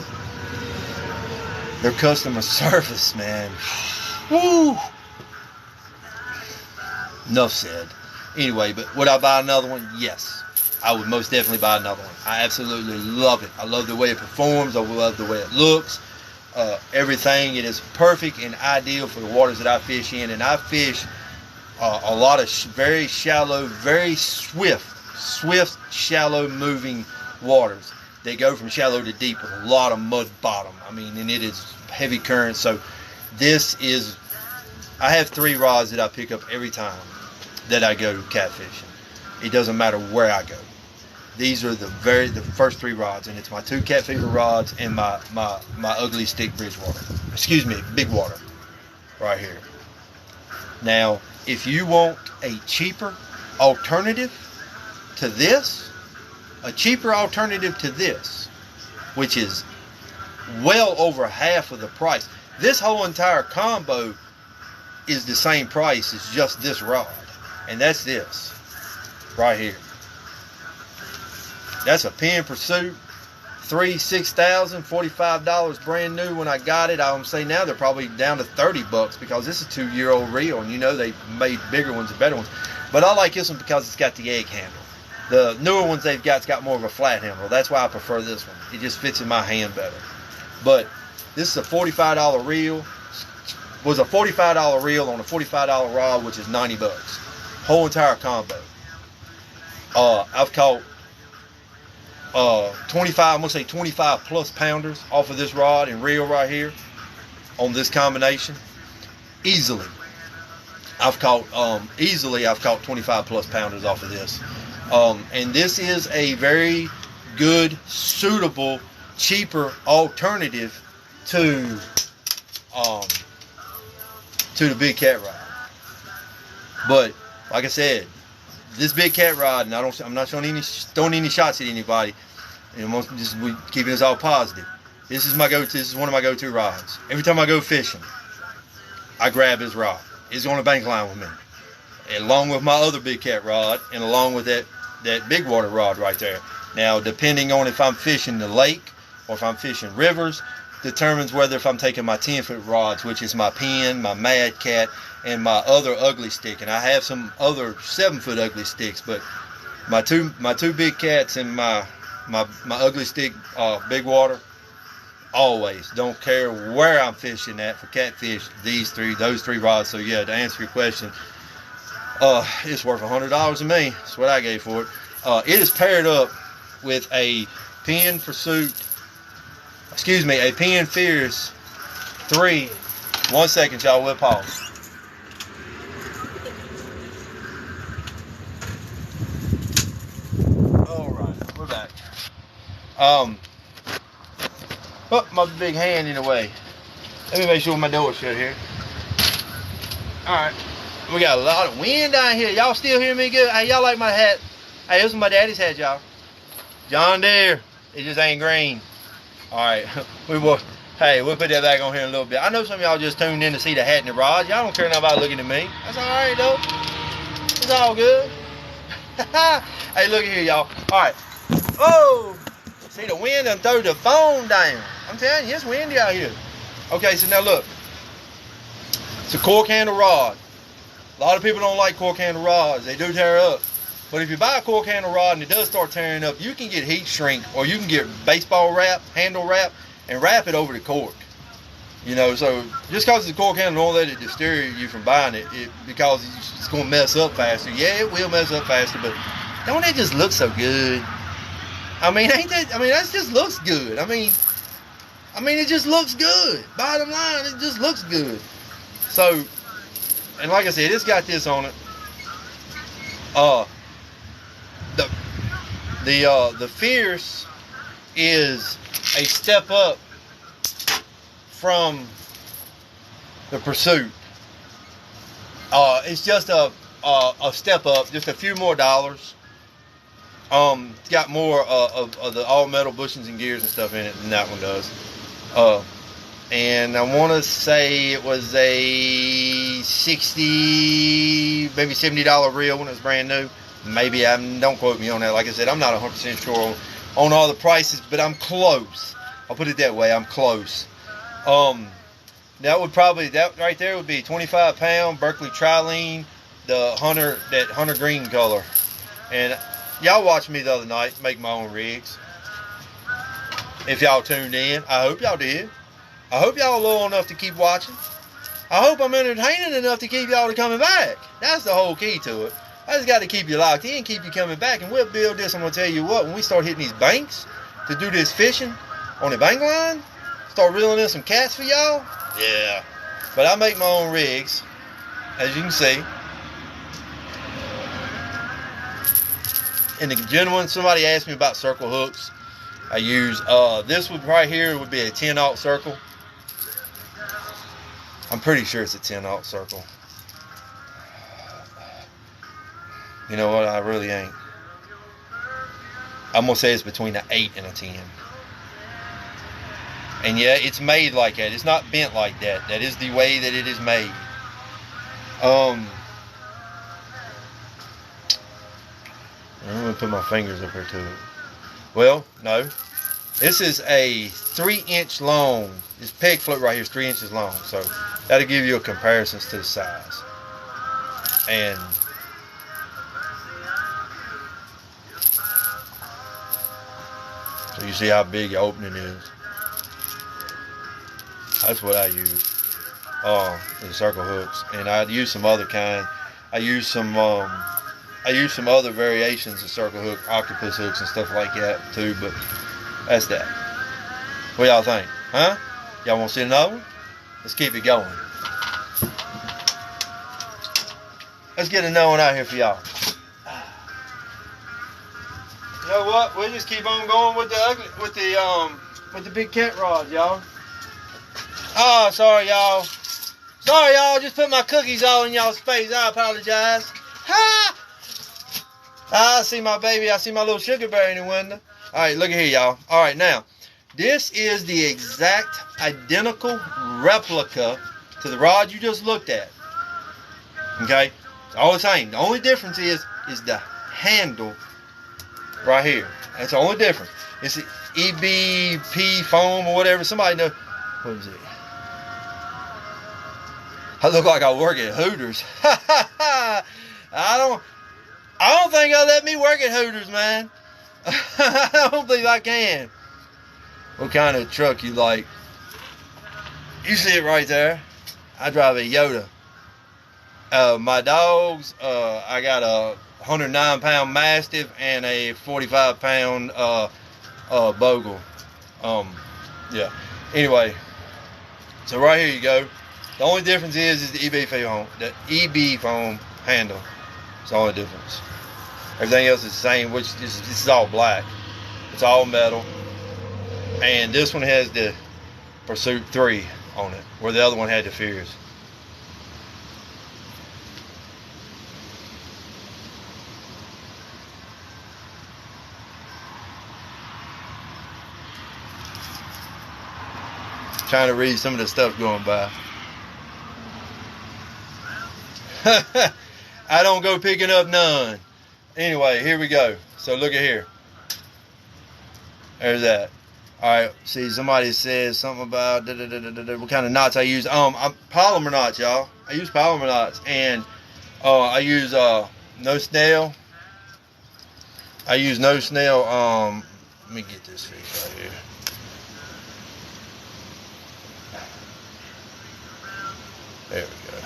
their customer service, man. Woo! Enough said. Anyway, but would I buy another one? Yes. I would most definitely buy another one. I absolutely love it. I love the way it performs. I love the way it looks. Everything. It is perfect and ideal for the waters that I fish in. And I fish a lot of very shallow, very swift, shallow moving waters. They go from shallow to deep with a lot of mud bottom. I mean, and it is heavy current. So this is, I have 3 rods that I pick up every time that I go catfishing. It doesn't matter where I go. These are the first 3 rods, and it's my 2 Cat Fever rods and my Ugly Stick Bridgewater. Excuse me, Big Water, right here. Now, if you want a cheaper alternative to this, which is well over half of the price. This whole entire combo is the same price as just this rod, and that's this right here. That's a Penn Pursuit 6,000, $45 brand new when I got it. I would say now they're probably down to $30 because this is a 2-year-old reel, and you know they made bigger ones and better ones. But I like this one because it's got the egg handle. The newer ones they've got, it's got more of a flat handle. That's why I prefer this one. It just fits in my hand better. But this is a $45 reel. Was a $45 reel on a $45 rod, which is $90. Whole entire combo. I've caught 25, I'm gonna say 25 plus pounders off of this rod and reel right here on this combination. Easily. I've caught 25 plus pounders off of this. And this is a very good, suitable, cheaper alternative to the Big Cat rod. But like I said, this Big Cat rod, and I'm not throwing any shots at anybody. And we keeping this all positive. This is my go-to. This is one of my go-to rods. Every time I go fishing, I grab his rod. It's on a bank line with me, along with my other Big Cat rod, and along with that Big Water rod right there. Now, depending on if I'm fishing the lake or if I'm fishing rivers, determines whether if I'm taking my 10-foot rods, which is my Penn, my Mad Cat, and my other Ugly Stick. And I have some other 7-foot Ugly Sticks, but my two Big Cats and my Ugly Stick Big Water, always, don't care where I'm fishing at for catfish, those three rods. So yeah, to answer your question, it's worth $100 to me. That's what I gave for it. It is paired up with a Penn Pursuit, a Penn Fierce 3. 1 second, y'all, we'll pause. All right, we're back. Put my big hand in the way. Let me make sure my door's shut here. All right, we got a lot of wind down here. Y'all still hear me good? Hey, y'all like my hat? Hey, this is my daddy's hat, y'all. John Deere. It just ain't green. All right, we'll put that back on here in a little bit. I know some of y'all just tuned in to see the hat and the rod. Y'all don't care about looking at me. That's all right, though. It's all good. Hey, look at here, y'all. All right. Oh, see the wind done throw the phone down. I'm telling you, it's windy out here. Okay, so now look. It's a cork handle rod. A lot of people don't like cork handle rods. They do tear up. But if you buy a cork handle rod and it does start tearing up, you can get heat shrink, or you can get baseball wrap, handle wrap, and wrap it over the cork. You know, so just because it's a cork handle, don't let it deter you from buying it, because it's going to mess up faster. Yeah, it will mess up faster, but don't it just look so good? I mean, that just looks good. I mean, it just looks good. Bottom line, it just looks good. So, and like I said, it's got this on it. The Fierce is a step up from the Pursuit. It's just a step up, just a few more dollars. It's got more of the all metal bushings and gears and stuff in it than that one does. And I want to say it was a $60, maybe $70 reel when it was brand new. Maybe, don't quote me on that. Like I said, I'm not 100% sure on all the prices, but I'm close. I'll put it that way. I'm close. That right there would be 25-pound Berkeley Trilene, that Hunter green color. And y'all watched me the other night make my own rigs. If y'all tuned in, I hope y'all did. I hope y'all loyal enough to keep watching. I hope I'm entertaining enough to keep y'all to coming back. That's the whole key to it. I just got to keep you locked in, keep you coming back, and we'll build this. I'm going to tell you what, when we start hitting these banks to do this fishing on the bank line, start reeling in some cats for y'all, yeah. But I make my own rigs, as you can see. And the gentleman, somebody asked me about circle hooks. I use, this one right here would be a 10-aught circle. I'm pretty sure it's a 10-aught circle. You know what? I really ain't. I'm going to say it's between an 8 and a 10. And yeah, it's made like that. It's not bent like that. That is the way that it is made. I'm going to put my fingers up here to it. Well, no. This is a 3-inch long. This peg float right here is 3 inches long. So that'll give you a comparison to the size. And so you see how big the opening is. That's what I use. The circle hooks. And I use some other kind. I use some other variations of circle hook, octopus hooks and stuff like that too, but that's that. What y'all think? Huh? Y'all want to see another one? Let's keep it going. Let's get another one out here for y'all. You know what? We'll just keep on going with the big cat rod, y'all. Oh, sorry, y'all. Sorry, y'all. Just put my cookies all in y'all's face. I apologize. Ha! I see my baby. I see my little sugar bear in the window. All right, look at here, y'all. All right, now, this is the exact identical replica to the rod you just looked at. Okay? It's all the same. The only difference is the handle right here. That's the only difference. It's the EBP foam or whatever. Somebody know. What is it? I look like I work at Hooters. I don't think they'll let me work at Hooters, man. I don't think I can. What kind of truck you like? You see it right there. I drive a Yoda. My dogs, I got a 109-pound Mastiff and a 45-pound Bogle. Yeah. Anyway, so right here you go. The only difference is the EB foam handle. It's the only difference. Everything else is the same, which this is all black. It's all metal. And this one has the Pursuit 3 on it, where the other one had the Fears. Trying to read some of the stuff going by. I don't go picking up none. Anyway, here we go. So look at here. There's that. All right. See, somebody says something about what kind of knots I use. I'm polymer knots, y'all. I use polymer knots, and I use no snail. I use no snail. Let me get this fish right here. There we go.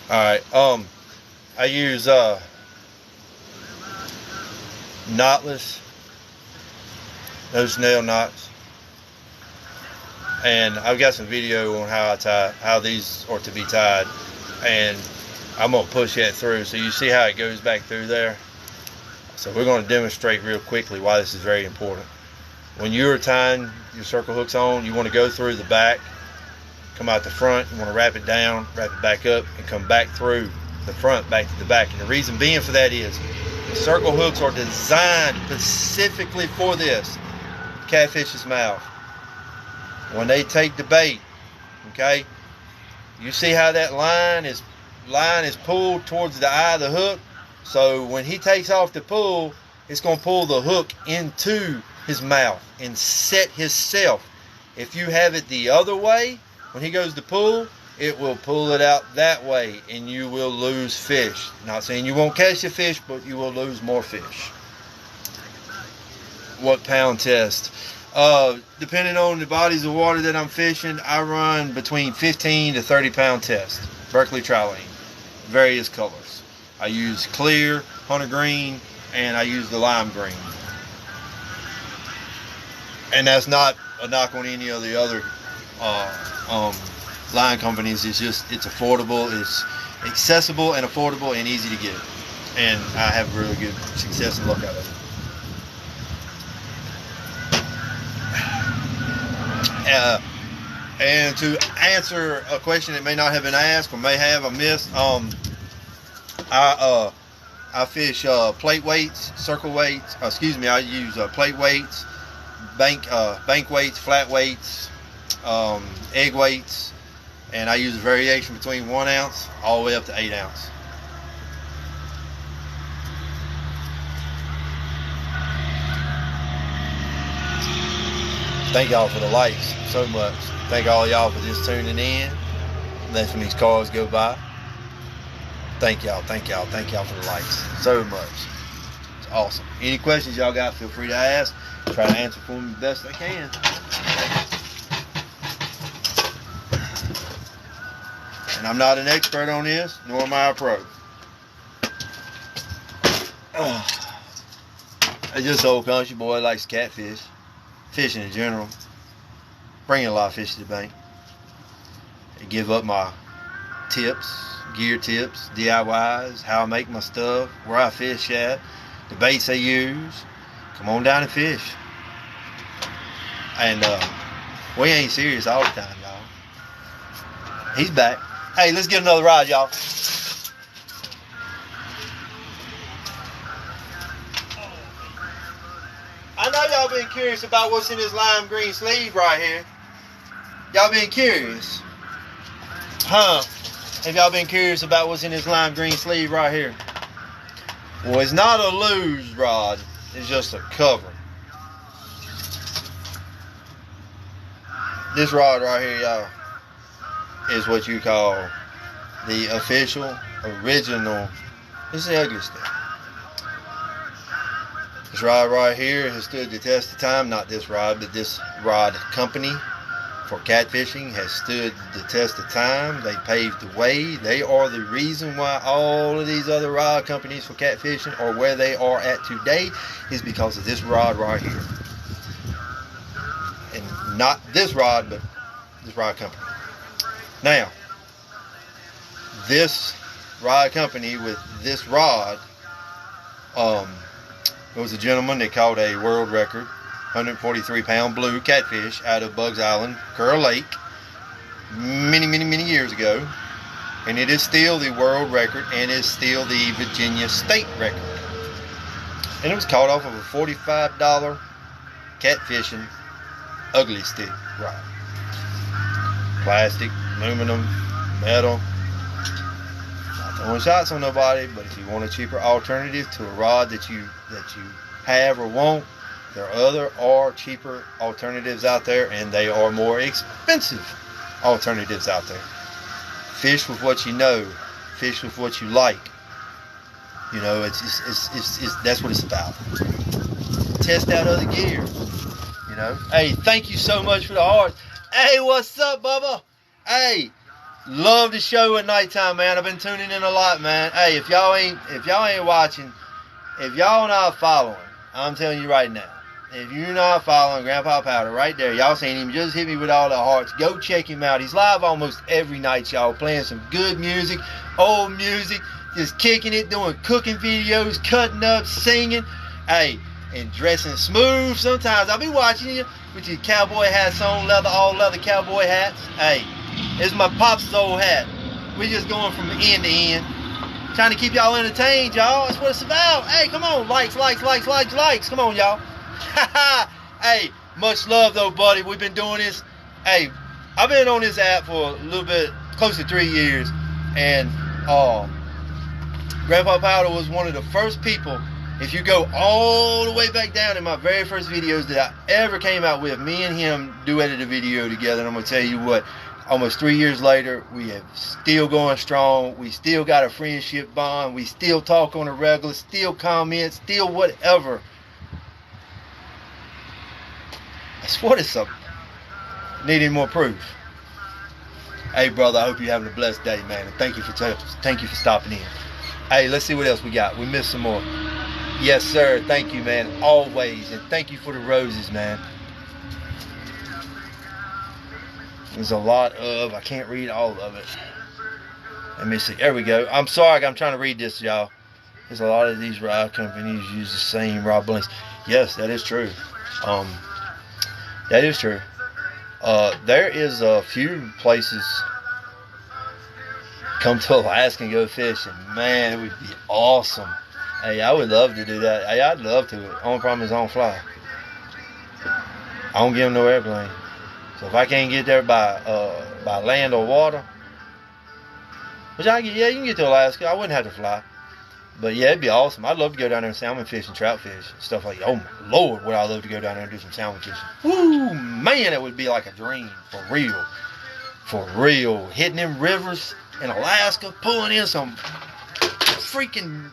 All right. I use knotless, no snail knots, and I've got some video on how these are to be tied, and I'm gonna push that through so you see how it goes back through there. So we're going to demonstrate real quickly why this is very important. When you're tying your circle hooks on, you want to go through the back, come out the front, you want to wrap it down, wrap it back up, and come back through the front, back to the back. And the reason being for that is the circle hooks are designed specifically for this catfish's mouth. When they take the bait, okay, you see how that line is pulled towards the eye of the hook. So when he takes off the pull, it's going to pull the hook into his mouth and set himself. If you have it the other way, when he goes to pull, it will pull it out that way and you will lose fish. Not saying you won't catch the fish, but you will lose more fish. what pound test. Depending on the bodies of water that I'm fishing, I run between 15 to 30 pound test. Berkeley Trilene, various colors. I use clear, hunter green, and I use the lime green. And that's not a knock on any of the other line companies. It's just, it's affordable, it's accessible and affordable and easy to get. And I have really good success and luck out of it. And to answer a question that may not have been asked or may have I missed, I fish plate weights, circle weights. I use plate weights, bank weights, flat weights, egg weights, and I use a variation between 1 ounce all the way up to 8 ounce. Thank y'all for the likes so much. Thank all y'all for just tuning in, letting these cars go by. Thank y'all for the likes so much. It's awesome. Any questions y'all got, feel free to ask. Try to answer for them the best I can. And I'm not an expert on this, nor am I a pro. I just old country boy likes catfish. Fishing in general. Bringing a lot of fish to the bank. I give up my tips, gear tips, DIYs, how I make my stuff, where I fish at, the baits I use. Come on down and fish. And we ain't serious all the time, y'all. He's back. Hey, let's get another ride, y'all. I know y'all been curious about what's in this lime green sleeve right here. Y'all been curious? Huh? Have y'all been curious about what's in this lime green sleeve right here? Well, it's not a lose rod. It's just a cover. This rod right here, y'all, is what you call the official, original, this is the ugly stuff. This rod right here has stood the test of time. Not this rod, but this rod company for catfishing has stood the test of time. They paved the way. They are the reason why all of these other rod companies for catfishing are where they are at today, is because of this rod right here. And not this rod, but this rod company. Now, this rod company with this rod, there was a gentleman that caught a world record 143 pound blue catfish out of Bugs Island, Curl Lake, many years ago. And it is still the world record and is still the Virginia state record. And it was caught off of a $45 catfishing ugly stick rod. Plastic, aluminum, metal. Not throwing shots on nobody, but if you want a cheaper alternative to a rod that you have or want, there are cheaper alternatives out there, and they are more expensive alternatives out there. Fish with what you know, fish with what you like. You know, it's that's what it's about. Test out other gear. You know. Hey, thank you so much for the hearts. Hey, what's up, Bubba? Hey, love the show at nighttime, man. I've been tuning in a lot, man. Hey, if y'all ain't watching, if y'all not following, I'm telling you right now, if you're not following Grandpa Powder right there, y'all seen him, just hit me with all the hearts. Go check him out. He's live almost every night, y'all, playing some good music, old music, just kicking it, doing cooking videos, cutting up, singing, hey, and dressing smooth. Sometimes I'll be watching you with your cowboy hats on, all leather cowboy hats. Hey, this is my pop's old hat. We're just going from end to end, trying to keep y'all entertained, y'all. That's what it's about. Hey, come on, likes. Come on, y'all. Hey, much love though, buddy. We've been doing this. Hey, I've been on this app for a little bit, close to 3 years, and Grandpa Powder was one of the first people. If you go all the way back down in my very first videos that I ever came out with, me and him duetted a video together, and I'm gonna tell you what, almost 3 years later, we have still going strong. We still got a friendship bond. We still talk on a regular, still comment, still whatever. What is up? Need any more proof? Hey, brother, I hope you're having a blessed day, man. And thank you for stopping in. Hey, let's see what else we got. We missed some more. Yes, sir. Thank you, man. Always. And thank you for the roses, man. There's a lot of, I can't read all of it. Let me see. There we go. I'm sorry. I'm trying to read this, y'all. There's a lot of these rod companies use the same rod blends. Yes, that is true. That is true. There is a few places. Come to Alaska and go fishing. Man, it would be awesome. Hey, I would love to do that. Hey, I'd love to. Only problem is I don't fly. I don't give them no airplane. So if I can't get there by land or water, which you can get to Alaska. I wouldn't have to fly. But yeah, it'd be awesome. I'd love to go down there and salmon fish and trout fish. Stuff like, oh my Lord, would I love to go down there and do some salmon fishing. Woo, man, it would be like a dream. For real. For real. Hitting them rivers in Alaska, pulling in some freaking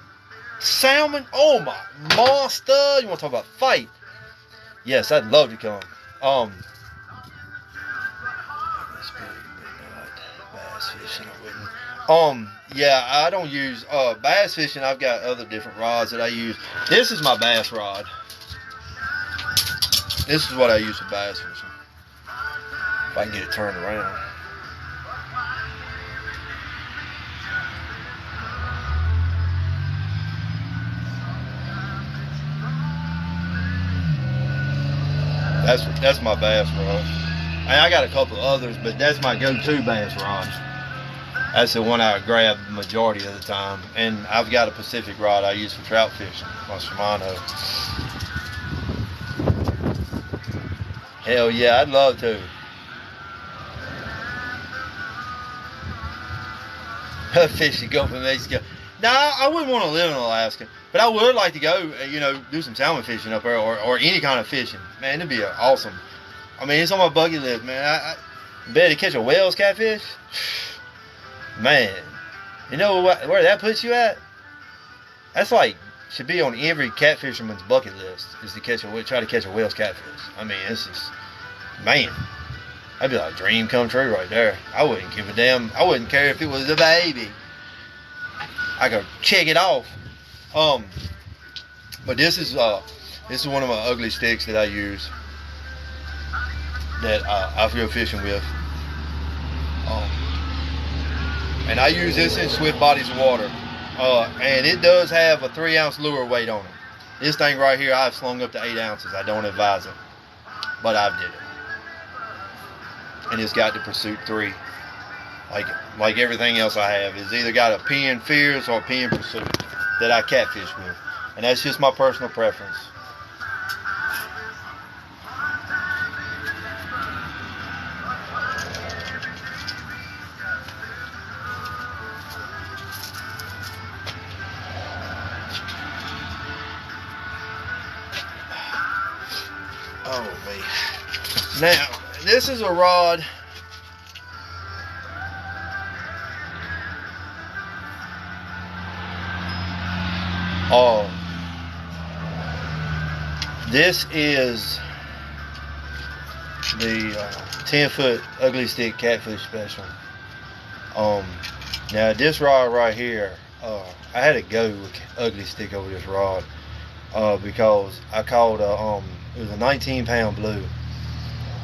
salmon. Oh my monster. You want to talk about fight? Yes, I'd love to come. Bass fishing, I wouldn't. Yeah, I don't use bass fishing. I've got other different rods that I use. This is my bass rod. This is what I use for bass fishing. If I can get it turned around. That's my bass rod. I got a couple of others, but that's my go-to bass rod. That's the one I grab the majority of the time. And I've got a Pacific rod I use for trout fishing, my Shimano. Hell yeah, I'd love to. Fish the Gulf of Mexico. Nah, I wouldn't want to live in Alaska, but I would like to go, do some salmon fishing up there, or any kind of fishing. Man, it'd be awesome. I mean, it's on my bucket list, man. I bet to catch a whale's catfish. Man, you know where that puts you at? That's like, should be on every catfisherman's bucket list, is to try to catch a whale's catfish. I mean, it's just, man, that'd be like a dream come true right there. I wouldn't give a damn. I wouldn't care if it was a baby. I could check it off. But this is one of my ugly sticks that I use, that I go fishing with. And I use this in swift bodies of water. And it does have a 3-ounce lure weight on it. This thing right here, I've slung up to 8 ounces. I don't advise it, but I did it. And it's got the Pursuit 3. Like everything else I have. It's either got a Penn Fierce or a Penn Pursuit that I catfish with. And that's just my personal preference. Oh, man. Now, this is a rod. This is the 10-foot ugly stick catfish special. Now this rod right here, I had to go with ugly stick over this rod because I caught it was a 19-pound blue,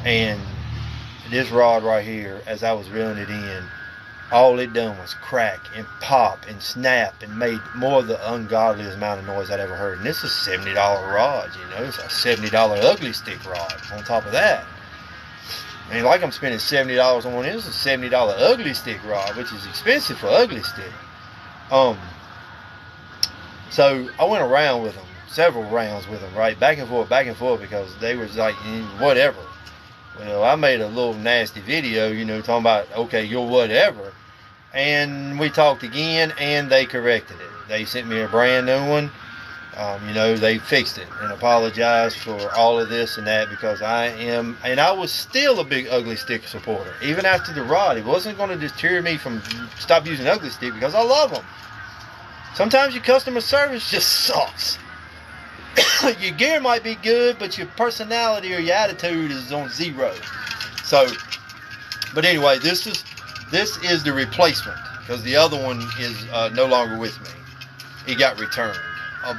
and this rod right here, as I was reeling it in, all it done was crack and pop and snap and made more of the ungodliest amount of noise I'd ever heard. And this is a $70 rod, it's a $70 ugly stick rod on top of that. And like I'm spending $70 on one, this is a $70 ugly stick rod, which is expensive for ugly stick. So I went around with them, several rounds with them, right? Back and forth, because they was like, whatever. Well, I made a little nasty video, talking about, okay, you're whatever. And we talked again, and they corrected it. They sent me a brand new one. They fixed it and apologized for all of this and that, because I was still a big ugly stick supporter. Even after the rod, it wasn't going to deter me from stop using ugly stick, because I love them. Sometimes your customer service just sucks. your gear might be good, but your personality or your attitude is on zero. So, but anyway, this is the replacement because the other one is no longer with me. It got returned.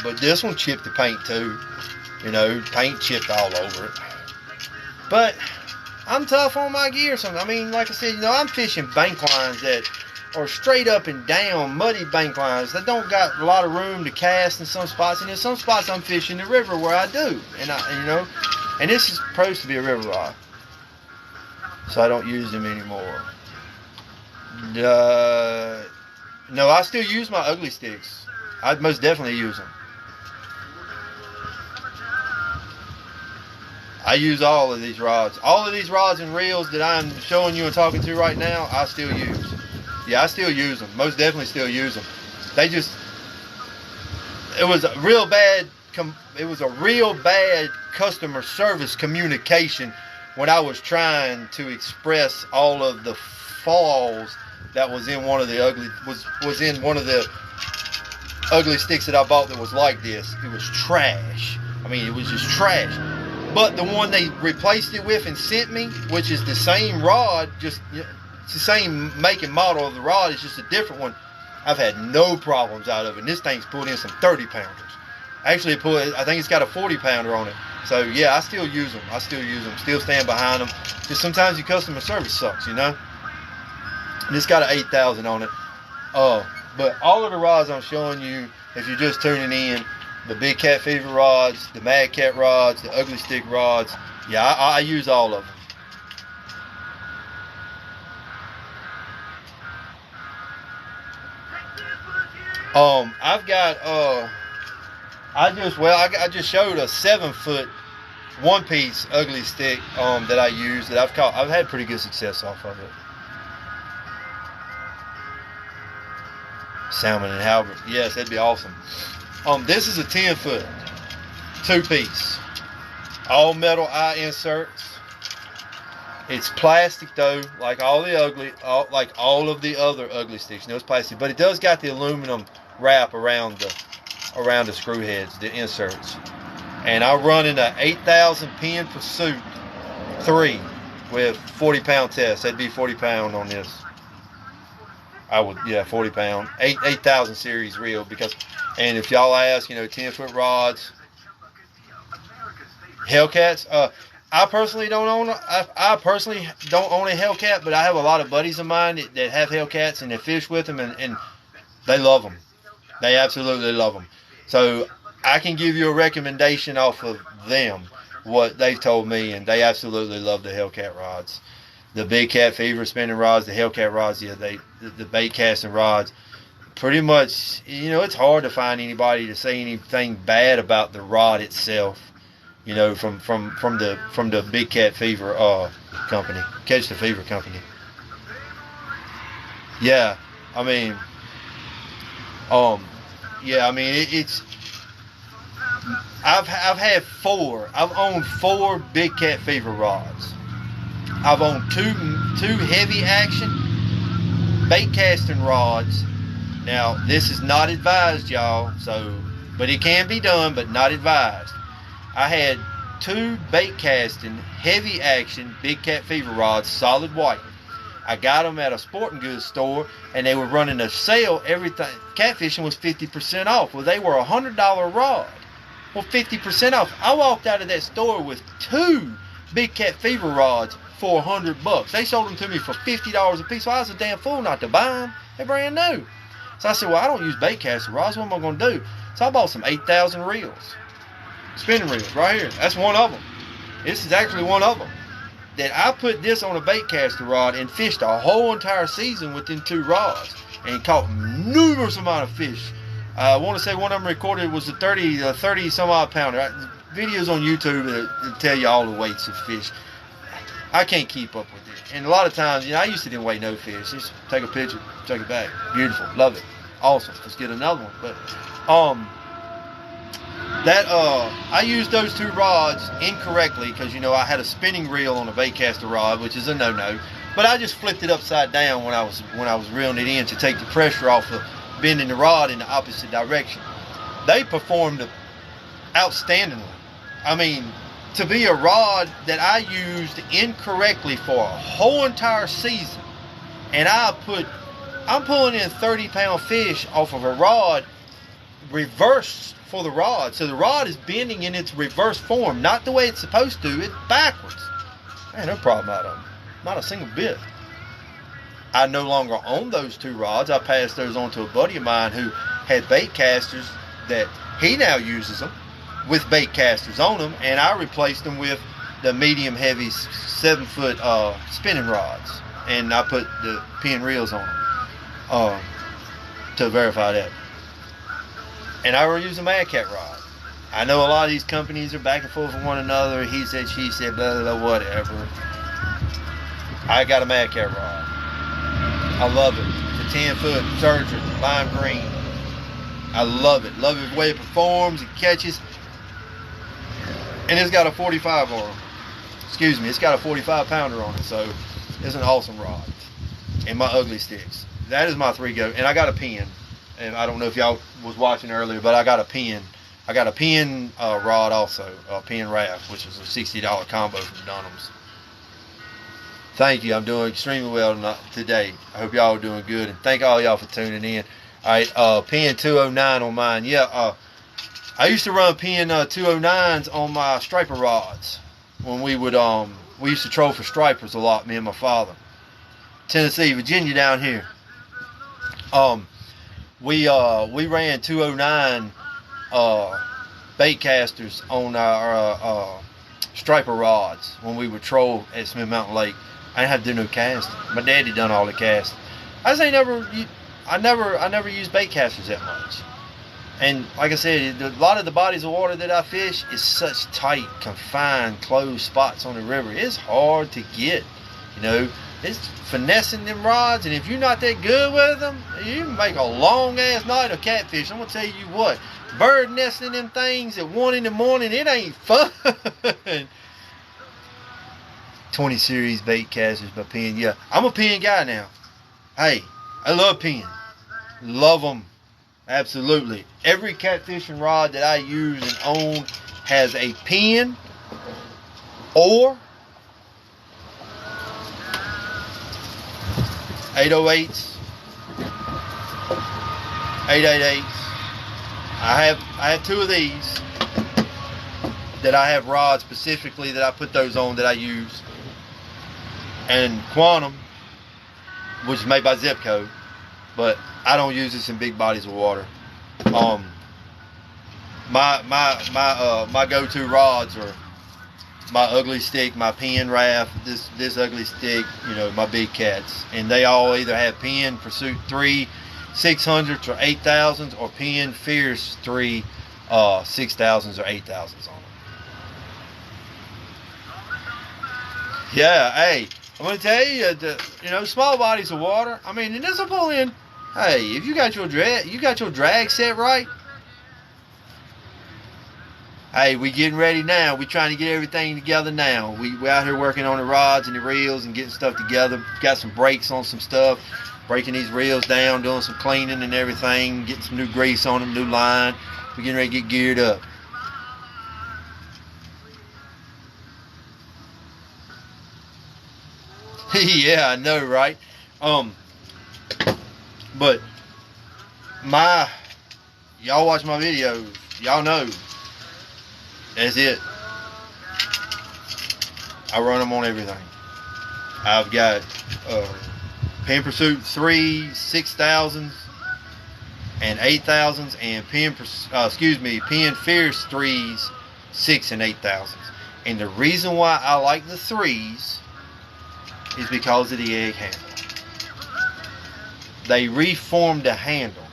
But this one chipped the paint too. You know, paint chipped all over it. But I'm tough on my gear. I mean, like I said, you know, I'm fishing bank lines that are straight up and down, muddy bank lines that don't got a lot of room to cast in some spots. And in some spots, I'm fishing the river where I do. And this is supposed to be a river rod. So I don't use them anymore. No, I still use my ugly sticks. I'd most definitely use them. I use all of these rods. All of these rods and reels that I'm showing you and talking to right now, I still use. Yeah, I still use them. Most definitely still use them. It was a real bad customer service communication when I was trying to express all of the flaws that was in one of the ugly sticks that I bought that was like this. It was trash. I mean, it was just trash. But the one they replaced it with and sent me, which is the same rod, it's the same make and model of the rod, it's just a different one. I've had no problems out of it. And this thing's pulled in some 30 pounders. Actually, I think it's got a 40 pounder on it. So yeah, I still use them. Still stand behind them. Just sometimes your customer service sucks, you know. And it's got an 8,000 on it. But all of the rods I'm showing you, if you're just tuning in, the Big Cat Fever rods, the Mad Cat rods, the Ugly Stick rods, yeah, I use all of them. I've got I just showed a 7-foot one-piece ugly stick that I use that I've had pretty good success off of it. Salmon and halibut, yes, that'd be awesome. This is a 10-foot 2-piece, all metal eye inserts. It's plastic though, like all of the other ugly sticks. No, it's plastic, but it does got the aluminum wrap around the screw heads, the inserts. And I run in a 8,000 Penn Pursuit 3 with 40-pound test. That'd be 40 pound on this. 40 pound, 8,000 series reel and if y'all ask, 10-foot rods, Hellcats. I personally don't own a Hellcat, but I have a lot of buddies of mine that have Hellcats and they fish with them and they love them. They absolutely love them. So I can give you a recommendation off of them, what they've told me, and they absolutely love the Hellcat rods. The Big Cat Fever spinning rods, the Hellcat rods, the bait casting rods. Pretty much, it's hard to find anybody to say anything bad about the rod itself. From the Big Cat Fever company, Catch the Fever company. Yeah, I mean, it's. I've owned 4 Big Cat Fever rods. I've owned two heavy action bait casting rods. Now this is not advised, y'all. But it can be done, but not advised. I had 2 bait casting heavy action Big Cat Fever rods, solid white. I got them at a sporting goods store, and they were running a sale. Everything catfishing was 50% off. Well, they were a $100 rod. Well, 50% off. I walked out of that store with 2 Big Cat Fever rods for $100. They sold them to me for $50 a piece. So I was a damn fool not to buy them. They're brand new. So I said, well, I don't use bait casting rods. What am I going to do? So I bought some 8,000 reels. Spinning reels right here. That's one of them. This is actually one of them. That I put this on a bait caster rod and fished a whole entire season with them 2 rods and caught numerous amount of fish. I want to say one of them recorded was a 30 some odd pounder. Videos on YouTube that tell you all the weights of fish. I can't keep up with it. And a lot of times, I used to didn't weigh no fish. Just take a picture, check it back. Beautiful. Love it. Awesome. Let's get another one. But I used those 2 rods incorrectly because I had a spinning reel on a bait caster rod, which is a no-no. But I just flipped it upside down when I was reeling it in to take the pressure off of bending the rod in the opposite direction. They performed outstandingly. I mean, to be a rod that I used incorrectly for a whole entire season, and I'm pulling in 30-pound fish off of a rod reversed for the rod. So the rod is bending in its reverse form, not the way it's supposed to. It's backwards. Man, no problem out of them. Not a single bit. I no longer own those 2 rods. I passed those on to a buddy of mine who had bait casters that he now uses them with bait casters on them, and I replaced them with the medium heavy 7-foot spinning rods, and I put the pin reels on them to verify that. And I will use a Mad Cat rod. I know a lot of these companies are back and forth with one another. He said, she said, blah, blah, blah, whatever. I got a Mad Cat rod. I love it. It's a 10-foot surgery, lime green. I love it. Love it the way it performs, it catches. And it's got a 45 on it. Excuse me, it's got a 45 pounder on it. So it's an awesome rod. And my ugly sticks. That is my 3-go. And I got a pin. And I don't know if y'all was watching earlier, but I got a pin. I got a pin rod also, a pin raft, which is a $60 combo from Dunham's. Thank you. I'm doing extremely well today. I hope y'all are doing good, and thank all y'all for tuning in. All right, pin 209 on mine. Yeah, I used to run pin 209s on my striper rods when we used to troll for stripers a lot. Me and my father, Tennessee, Virginia, down here. We ran 209 bait casters on our striper rods when we would troll at Smith Mountain Lake. I didn't have to do no casting. My daddy done all the casting. I never used bait casters that much. And like I said, a lot of the bodies of water that I fish is such tight, confined, closed spots on the river. It's hard to get, you know. It's finessing them rods, and if you're not that good with them, you can make a long ass night of catfish. I'm gonna tell you what, bird nesting them things at 1 in the morning, it ain't fun. 20 series bait casters by Penn. Yeah, I'm a Penn guy now. Hey, I love Penn. Love them. Absolutely. Every catfishing rod that I use and own has a Penn or 808s, 888s. I have 2 of these that I have rods specifically that I put those on that I use. And Quantum, which is made by Zipco, but I don't use this in big bodies of water. My go-to rods are my ugly stick, my Penn raft, this ugly stick, you know, my big cats, and they all either have Penn Pursuit 3 600s or 8000s, or Penn Fierce 3 6000s or 8000s on them. Yeah, hey, I'm gonna tell you that, you know, small bodies of water. I mean, and this will pull in. Hey, if you got your drag set right. Hey, we getting ready now. We trying to get everything together now. We out here working on the rods and the reels and getting stuff together. Got some brakes on some stuff. Breaking these reels down, doing some cleaning and everything. Getting some new grease on them, new line. We're getting ready to get geared up. Yeah, I know, right? But y'all watch my videos, y'all know. That's it. I run them on everything. I've got Penn Pursuit 3 6000s and 8000s, and Penn Fierce 3s 6 and 8000s. And the reason why I like the 3s is because of the egg handle. They reformed the handle.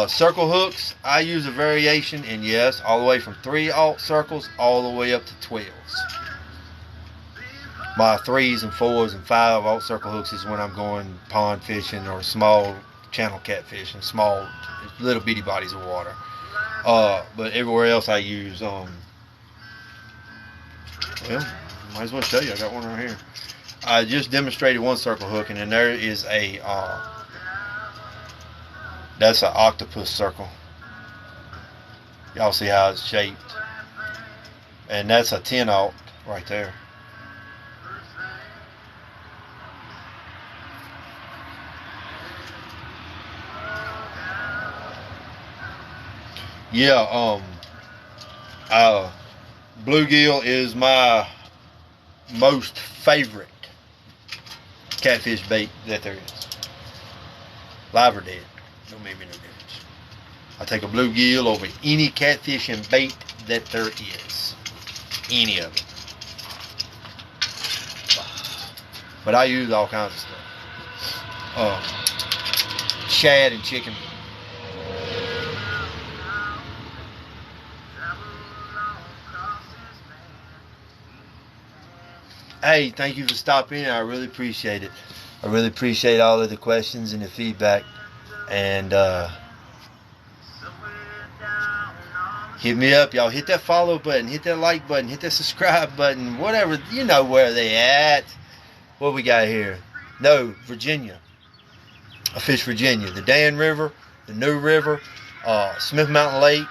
Circle hooks, I use a variation, and yes, all the way from 3/0 circles all the way up to 12s. My 3s and 4s and 5/0 circle hooks is when I'm going pond fishing or small channel catfishing, small little bitty bodies of water. But everywhere else I use, well, might as well show you. I got one right here. I just demonstrated one circle hook, and then there is a That's an octopus circle. Y'all see how it's shaped. And that's a 10-aught right there. Yeah, bluegill is my most favorite catfish bait that there is. Live or dead, don't make me no difference. I take a bluegill over any catfishing bait that there is. Any of it. But I use all kinds of stuff. Shad and chicken. Hey, thank you for stopping in. I really appreciate it. I really appreciate all of the questions and the feedback. And hit me up, y'all. Hit that follow button, hit that like button, hit that subscribe button, whatever. You know where they at. What we got here? No, Virginia. I fish Virginia. The Dan River, the New River, Smith Mountain Lake.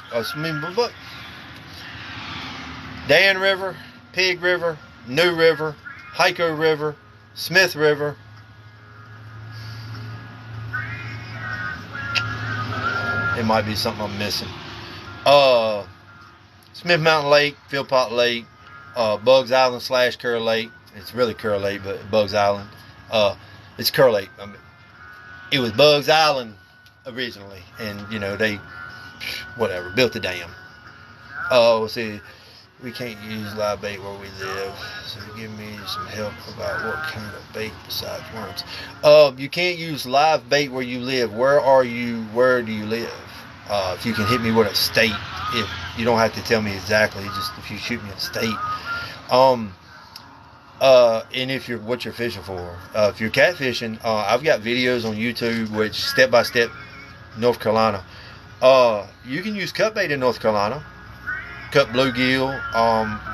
Dan River, Pig River, New River, Hyco River, Smith River. It might be something I'm missing. Smith Mountain Lake, Philpott Lake, Bugs Island / Kerr Lake. It's really Kerr Lake, but Bugs Island. It's Kerr Lake. I mean, it was Bugs Island originally, and you know they, whatever, built the dam. See, we can't use live bait where we live, so give me some help about what kind of bait besides worms. You can't use live bait where you live. Where are you? Where do you live? If you can hit me with a state, if you don't have to tell me exactly, just if you shoot me a state. And if you're what you're fishing for. If you're catfishing, I've got videos on YouTube which step by step North Carolina. You can use cut bait in North Carolina. Cut bluegill,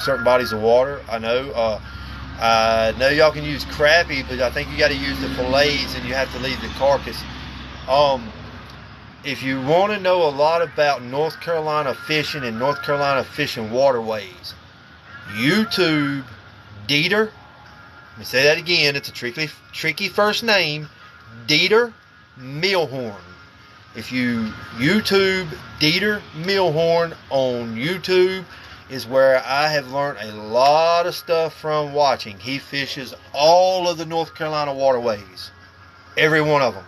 certain bodies of water. I know y'all can use crappie, but I think you got to use the fillets and you have to leave the carcass. If you want to know a lot about North Carolina fishing and North Carolina fishing waterways, YouTube Dieter. Let me say that again. It's a tricky first name. Dieter Milhorn. If you YouTube Dieter Milhorn on YouTube is where I have learned a lot of stuff from watching. He fishes all of the North Carolina waterways. Every one of them.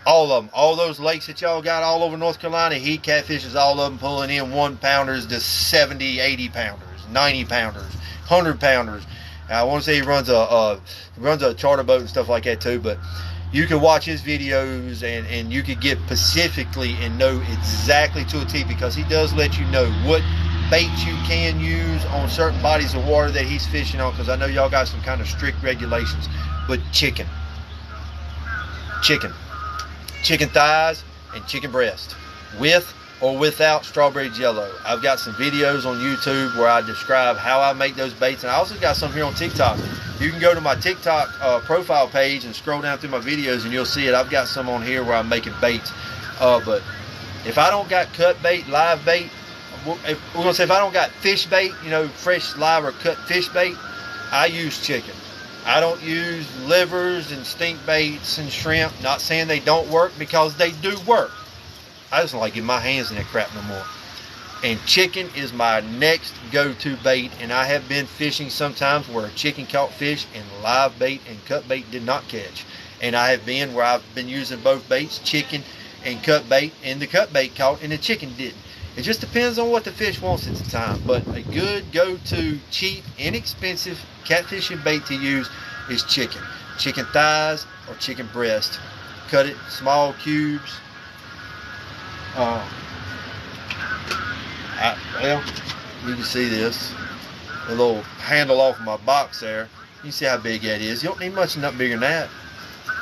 All of them. All those lakes that y'all got all over North Carolina, he catfishes all of them, pulling in 1-pounders to 70, 80 pounders, 90 pounders, 100 pounders. I want to say he runs a charter boat and stuff like that too, but you can watch his videos and you could get specifically and know exactly to a T, because he does let you know what baits you can use on certain bodies of water that he's fishing on, because I know y'all got some kind of strict regulations. But chicken thighs and chicken breast, with or without strawberry jello. I've got some videos on YouTube where I describe how I make those baits, and I also got some here on TikTok. You can go to my TikTok profile page and scroll down through my videos and you'll see it. I've got some on here where I'm making baits. But if I don't got cut bait, live bait, if I don't got fish bait, fresh live or cut fish bait, I use chicken. I don't use livers and stink baits and shrimp. Not saying they don't work, because they do work. I just don't like getting my hands in that crap no more. And chicken is my next go-to bait, and I have been fishing sometimes where a chicken caught fish and live bait and cut bait did not catch. And I have been where I've been using both baits, chicken and cut bait, and the cut bait caught and the chicken didn't. It just depends on what the fish wants at the time. But a good go-to, cheap, inexpensive catfishing bait to use is chicken. Chicken thighs or chicken breast. Cut it small cubes. Well, you can see this. The little handle off of my box there. You can see how big that is. You don't need much nothing bigger than that.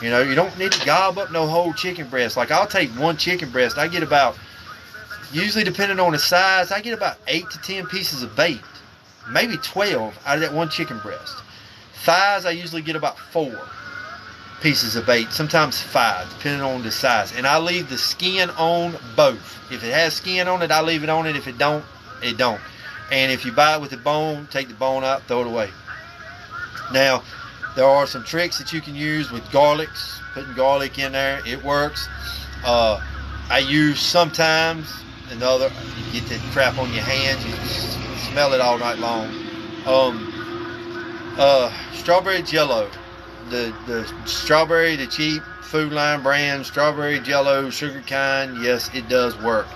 You don't need to gob up no whole chicken breast. Like, I'll take one chicken breast. I get about, usually depending on the size, I get about 8 to 10 pieces of bait. Maybe 12 out of that one chicken breast. Thighs, I usually get about 4. pieces of bait, sometimes 5, depending on the size. And I leave the skin on both. If it has skin on it, I leave it on it. If it don't, it don't. And if you buy it with the bone, take the bone out, throw it away. Now, there are some tricks that you can use with garlics, putting garlic in there. It works. I use sometimes another, you get that crap on your hands, you smell it all night long. Strawberry Jello. The strawberry, the cheap Food Line brand, strawberry Jello, sugar kind, yes, it does work.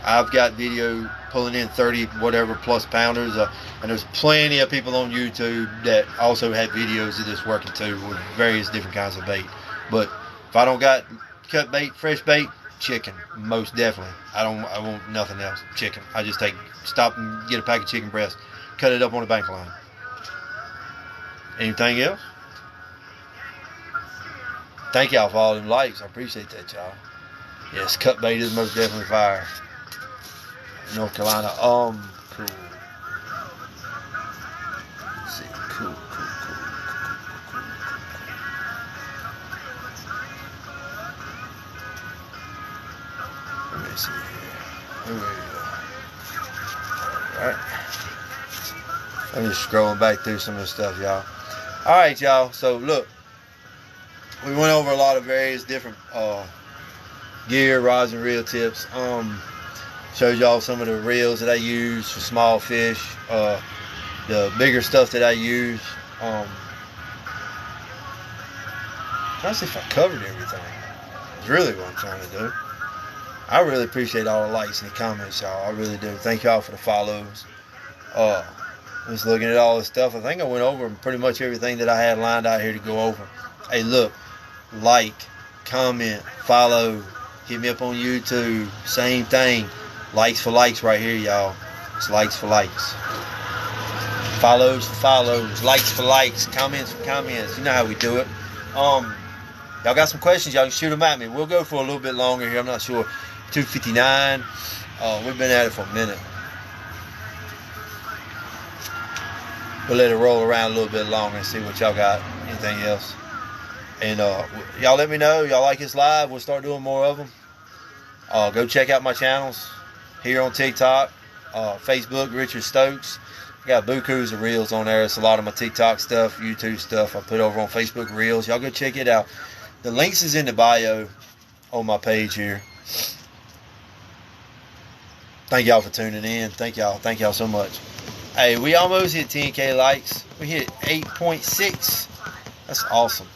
I've got video pulling in 30 whatever plus pounders, and there's plenty of people on YouTube that also have videos of this working too with various different kinds of bait. But if I don't got cut bait, fresh bait, chicken, most definitely. I want nothing else. Chicken. I just stop and get a pack of chicken breast, cut it up on the bank line. Anything else? Thank y'all for all them likes. I appreciate that, y'all. Yes, cut bait is most definitely fire. North Carolina. Cool. Let's see. Cool. Let me see here. Alright. I'm just scrolling back through some of the stuff, y'all. Alright, y'all. So, look. We went over a lot of various different gear, rods, and reel tips. Showed y'all some of the reels that I use for small fish. The bigger stuff that I use. Trying to see if I covered everything. That's really what I'm trying to do. I really appreciate all the likes and the comments, y'all. I really do. Thank y'all for the follows. Just looking at all this stuff, I think I went over pretty much everything that I had lined out here to go over. Hey, look. Like, comment, follow, hit me up on YouTube, same thing. Likes for likes right here, y'all. It's likes for likes. Follows for follows, likes for likes, comments for comments. You know how we do it. Y'all got some questions, y'all can shoot them at me. We'll go for a little bit longer here, I'm not sure. 2:59. We've been at it for a minute. We'll let it roll around a little bit longer and see what y'all got. Anything else? And y'all let me know. Y'all like this live. We'll start doing more of them. Go check out my channels here on TikTok, Facebook, Richard Stokes. I got bukus of reels on there. It's a lot of my TikTok stuff, YouTube stuff I put over on Facebook Reels. Y'all go check it out. The links is in the bio on my page here. Thank y'all for tuning in. Thank y'all so much. Hey, we almost hit 10K likes. We hit 8.6. That's awesome.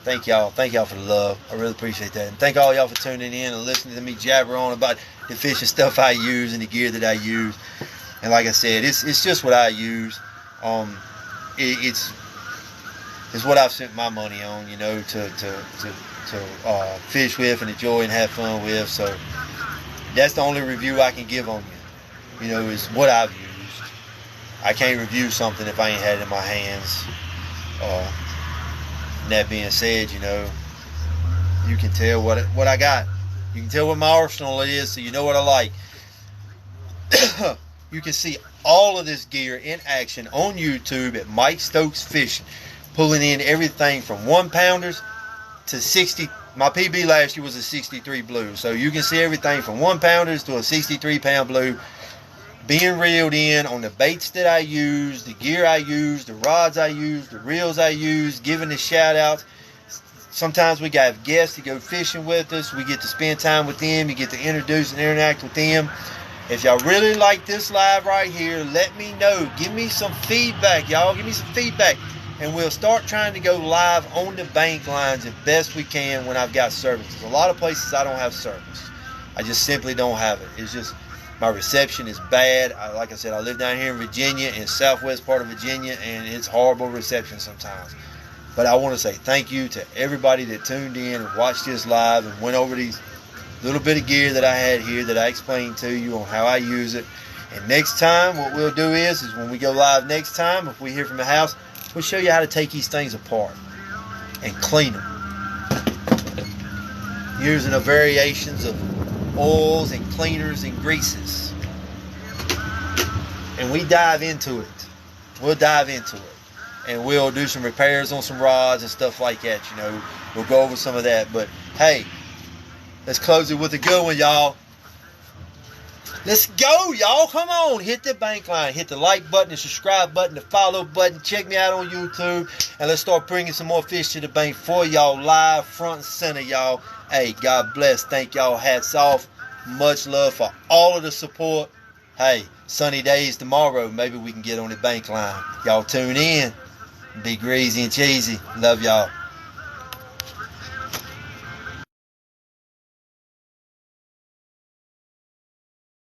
Thank y'all for the love. I really appreciate that. And thank all y'all for tuning in and listening to me jabber on about the fishing stuff I use and the gear that I use. And like I said, it's just what I use. It's what I've spent my money on, you know, to fish with and enjoy and have fun with. So that's the only review I can give on you. You know, is what I've used. I can't review something if I ain't had it in my hands. That being said, you know, you can tell what I got. You can tell what my arsenal is, so you know what I like. You can see all of this gear in action on YouTube at Mike Stokes Fishing, pulling in everything from 1-pounders to 60. My PB last year was a 63 blue, so you can see everything from 1-pounders to a 63-pound blue being reeled in on the baits that I use, the gear I use, the rods I use, the reels I use, giving the shout outs. Sometimes we got guests to go fishing with us. We get to spend time with them. You get to introduce and interact with them. If y'all really like this live right here, let me know. Give me some feedback, y'all. Give me some feedback. And we'll start trying to go live on the bank lines as best we can when I've got service. There's a lot of places I don't have service. I just simply don't have it. It's just my reception is bad. Like I said, I live down here in Virginia, in southwest part of Virginia, and it's horrible reception sometimes. But I want to say thank you to everybody that tuned in and watched this live and went over these little bit of gear that I had here that I explained to you on how I use it. And next time, what we'll do is when we go live next time, if we hear from the house, we'll show you how to take these things apart and clean them. Using the variations of oils and cleaners and greases. And we dive into it. We'll dive into it. and we'll do some repairs on some rods and stuff like that. You know, we'll go over some of that. But hey, let's close it with a good one, y'all. Let's go, y'all. Come on. Hit the bank line. Hit the like button, the subscribe button, the follow button. Check me out on YouTube. And let's start bringing some more fish to the bank for y'all live, front and center, y'all. Hey, God bless. Thank y'all. Hats off. Much love for all of the support. Hey, sunny days tomorrow. Maybe we can get on the bank line. Y'all tune in. Be greasy and cheesy. Love y'all.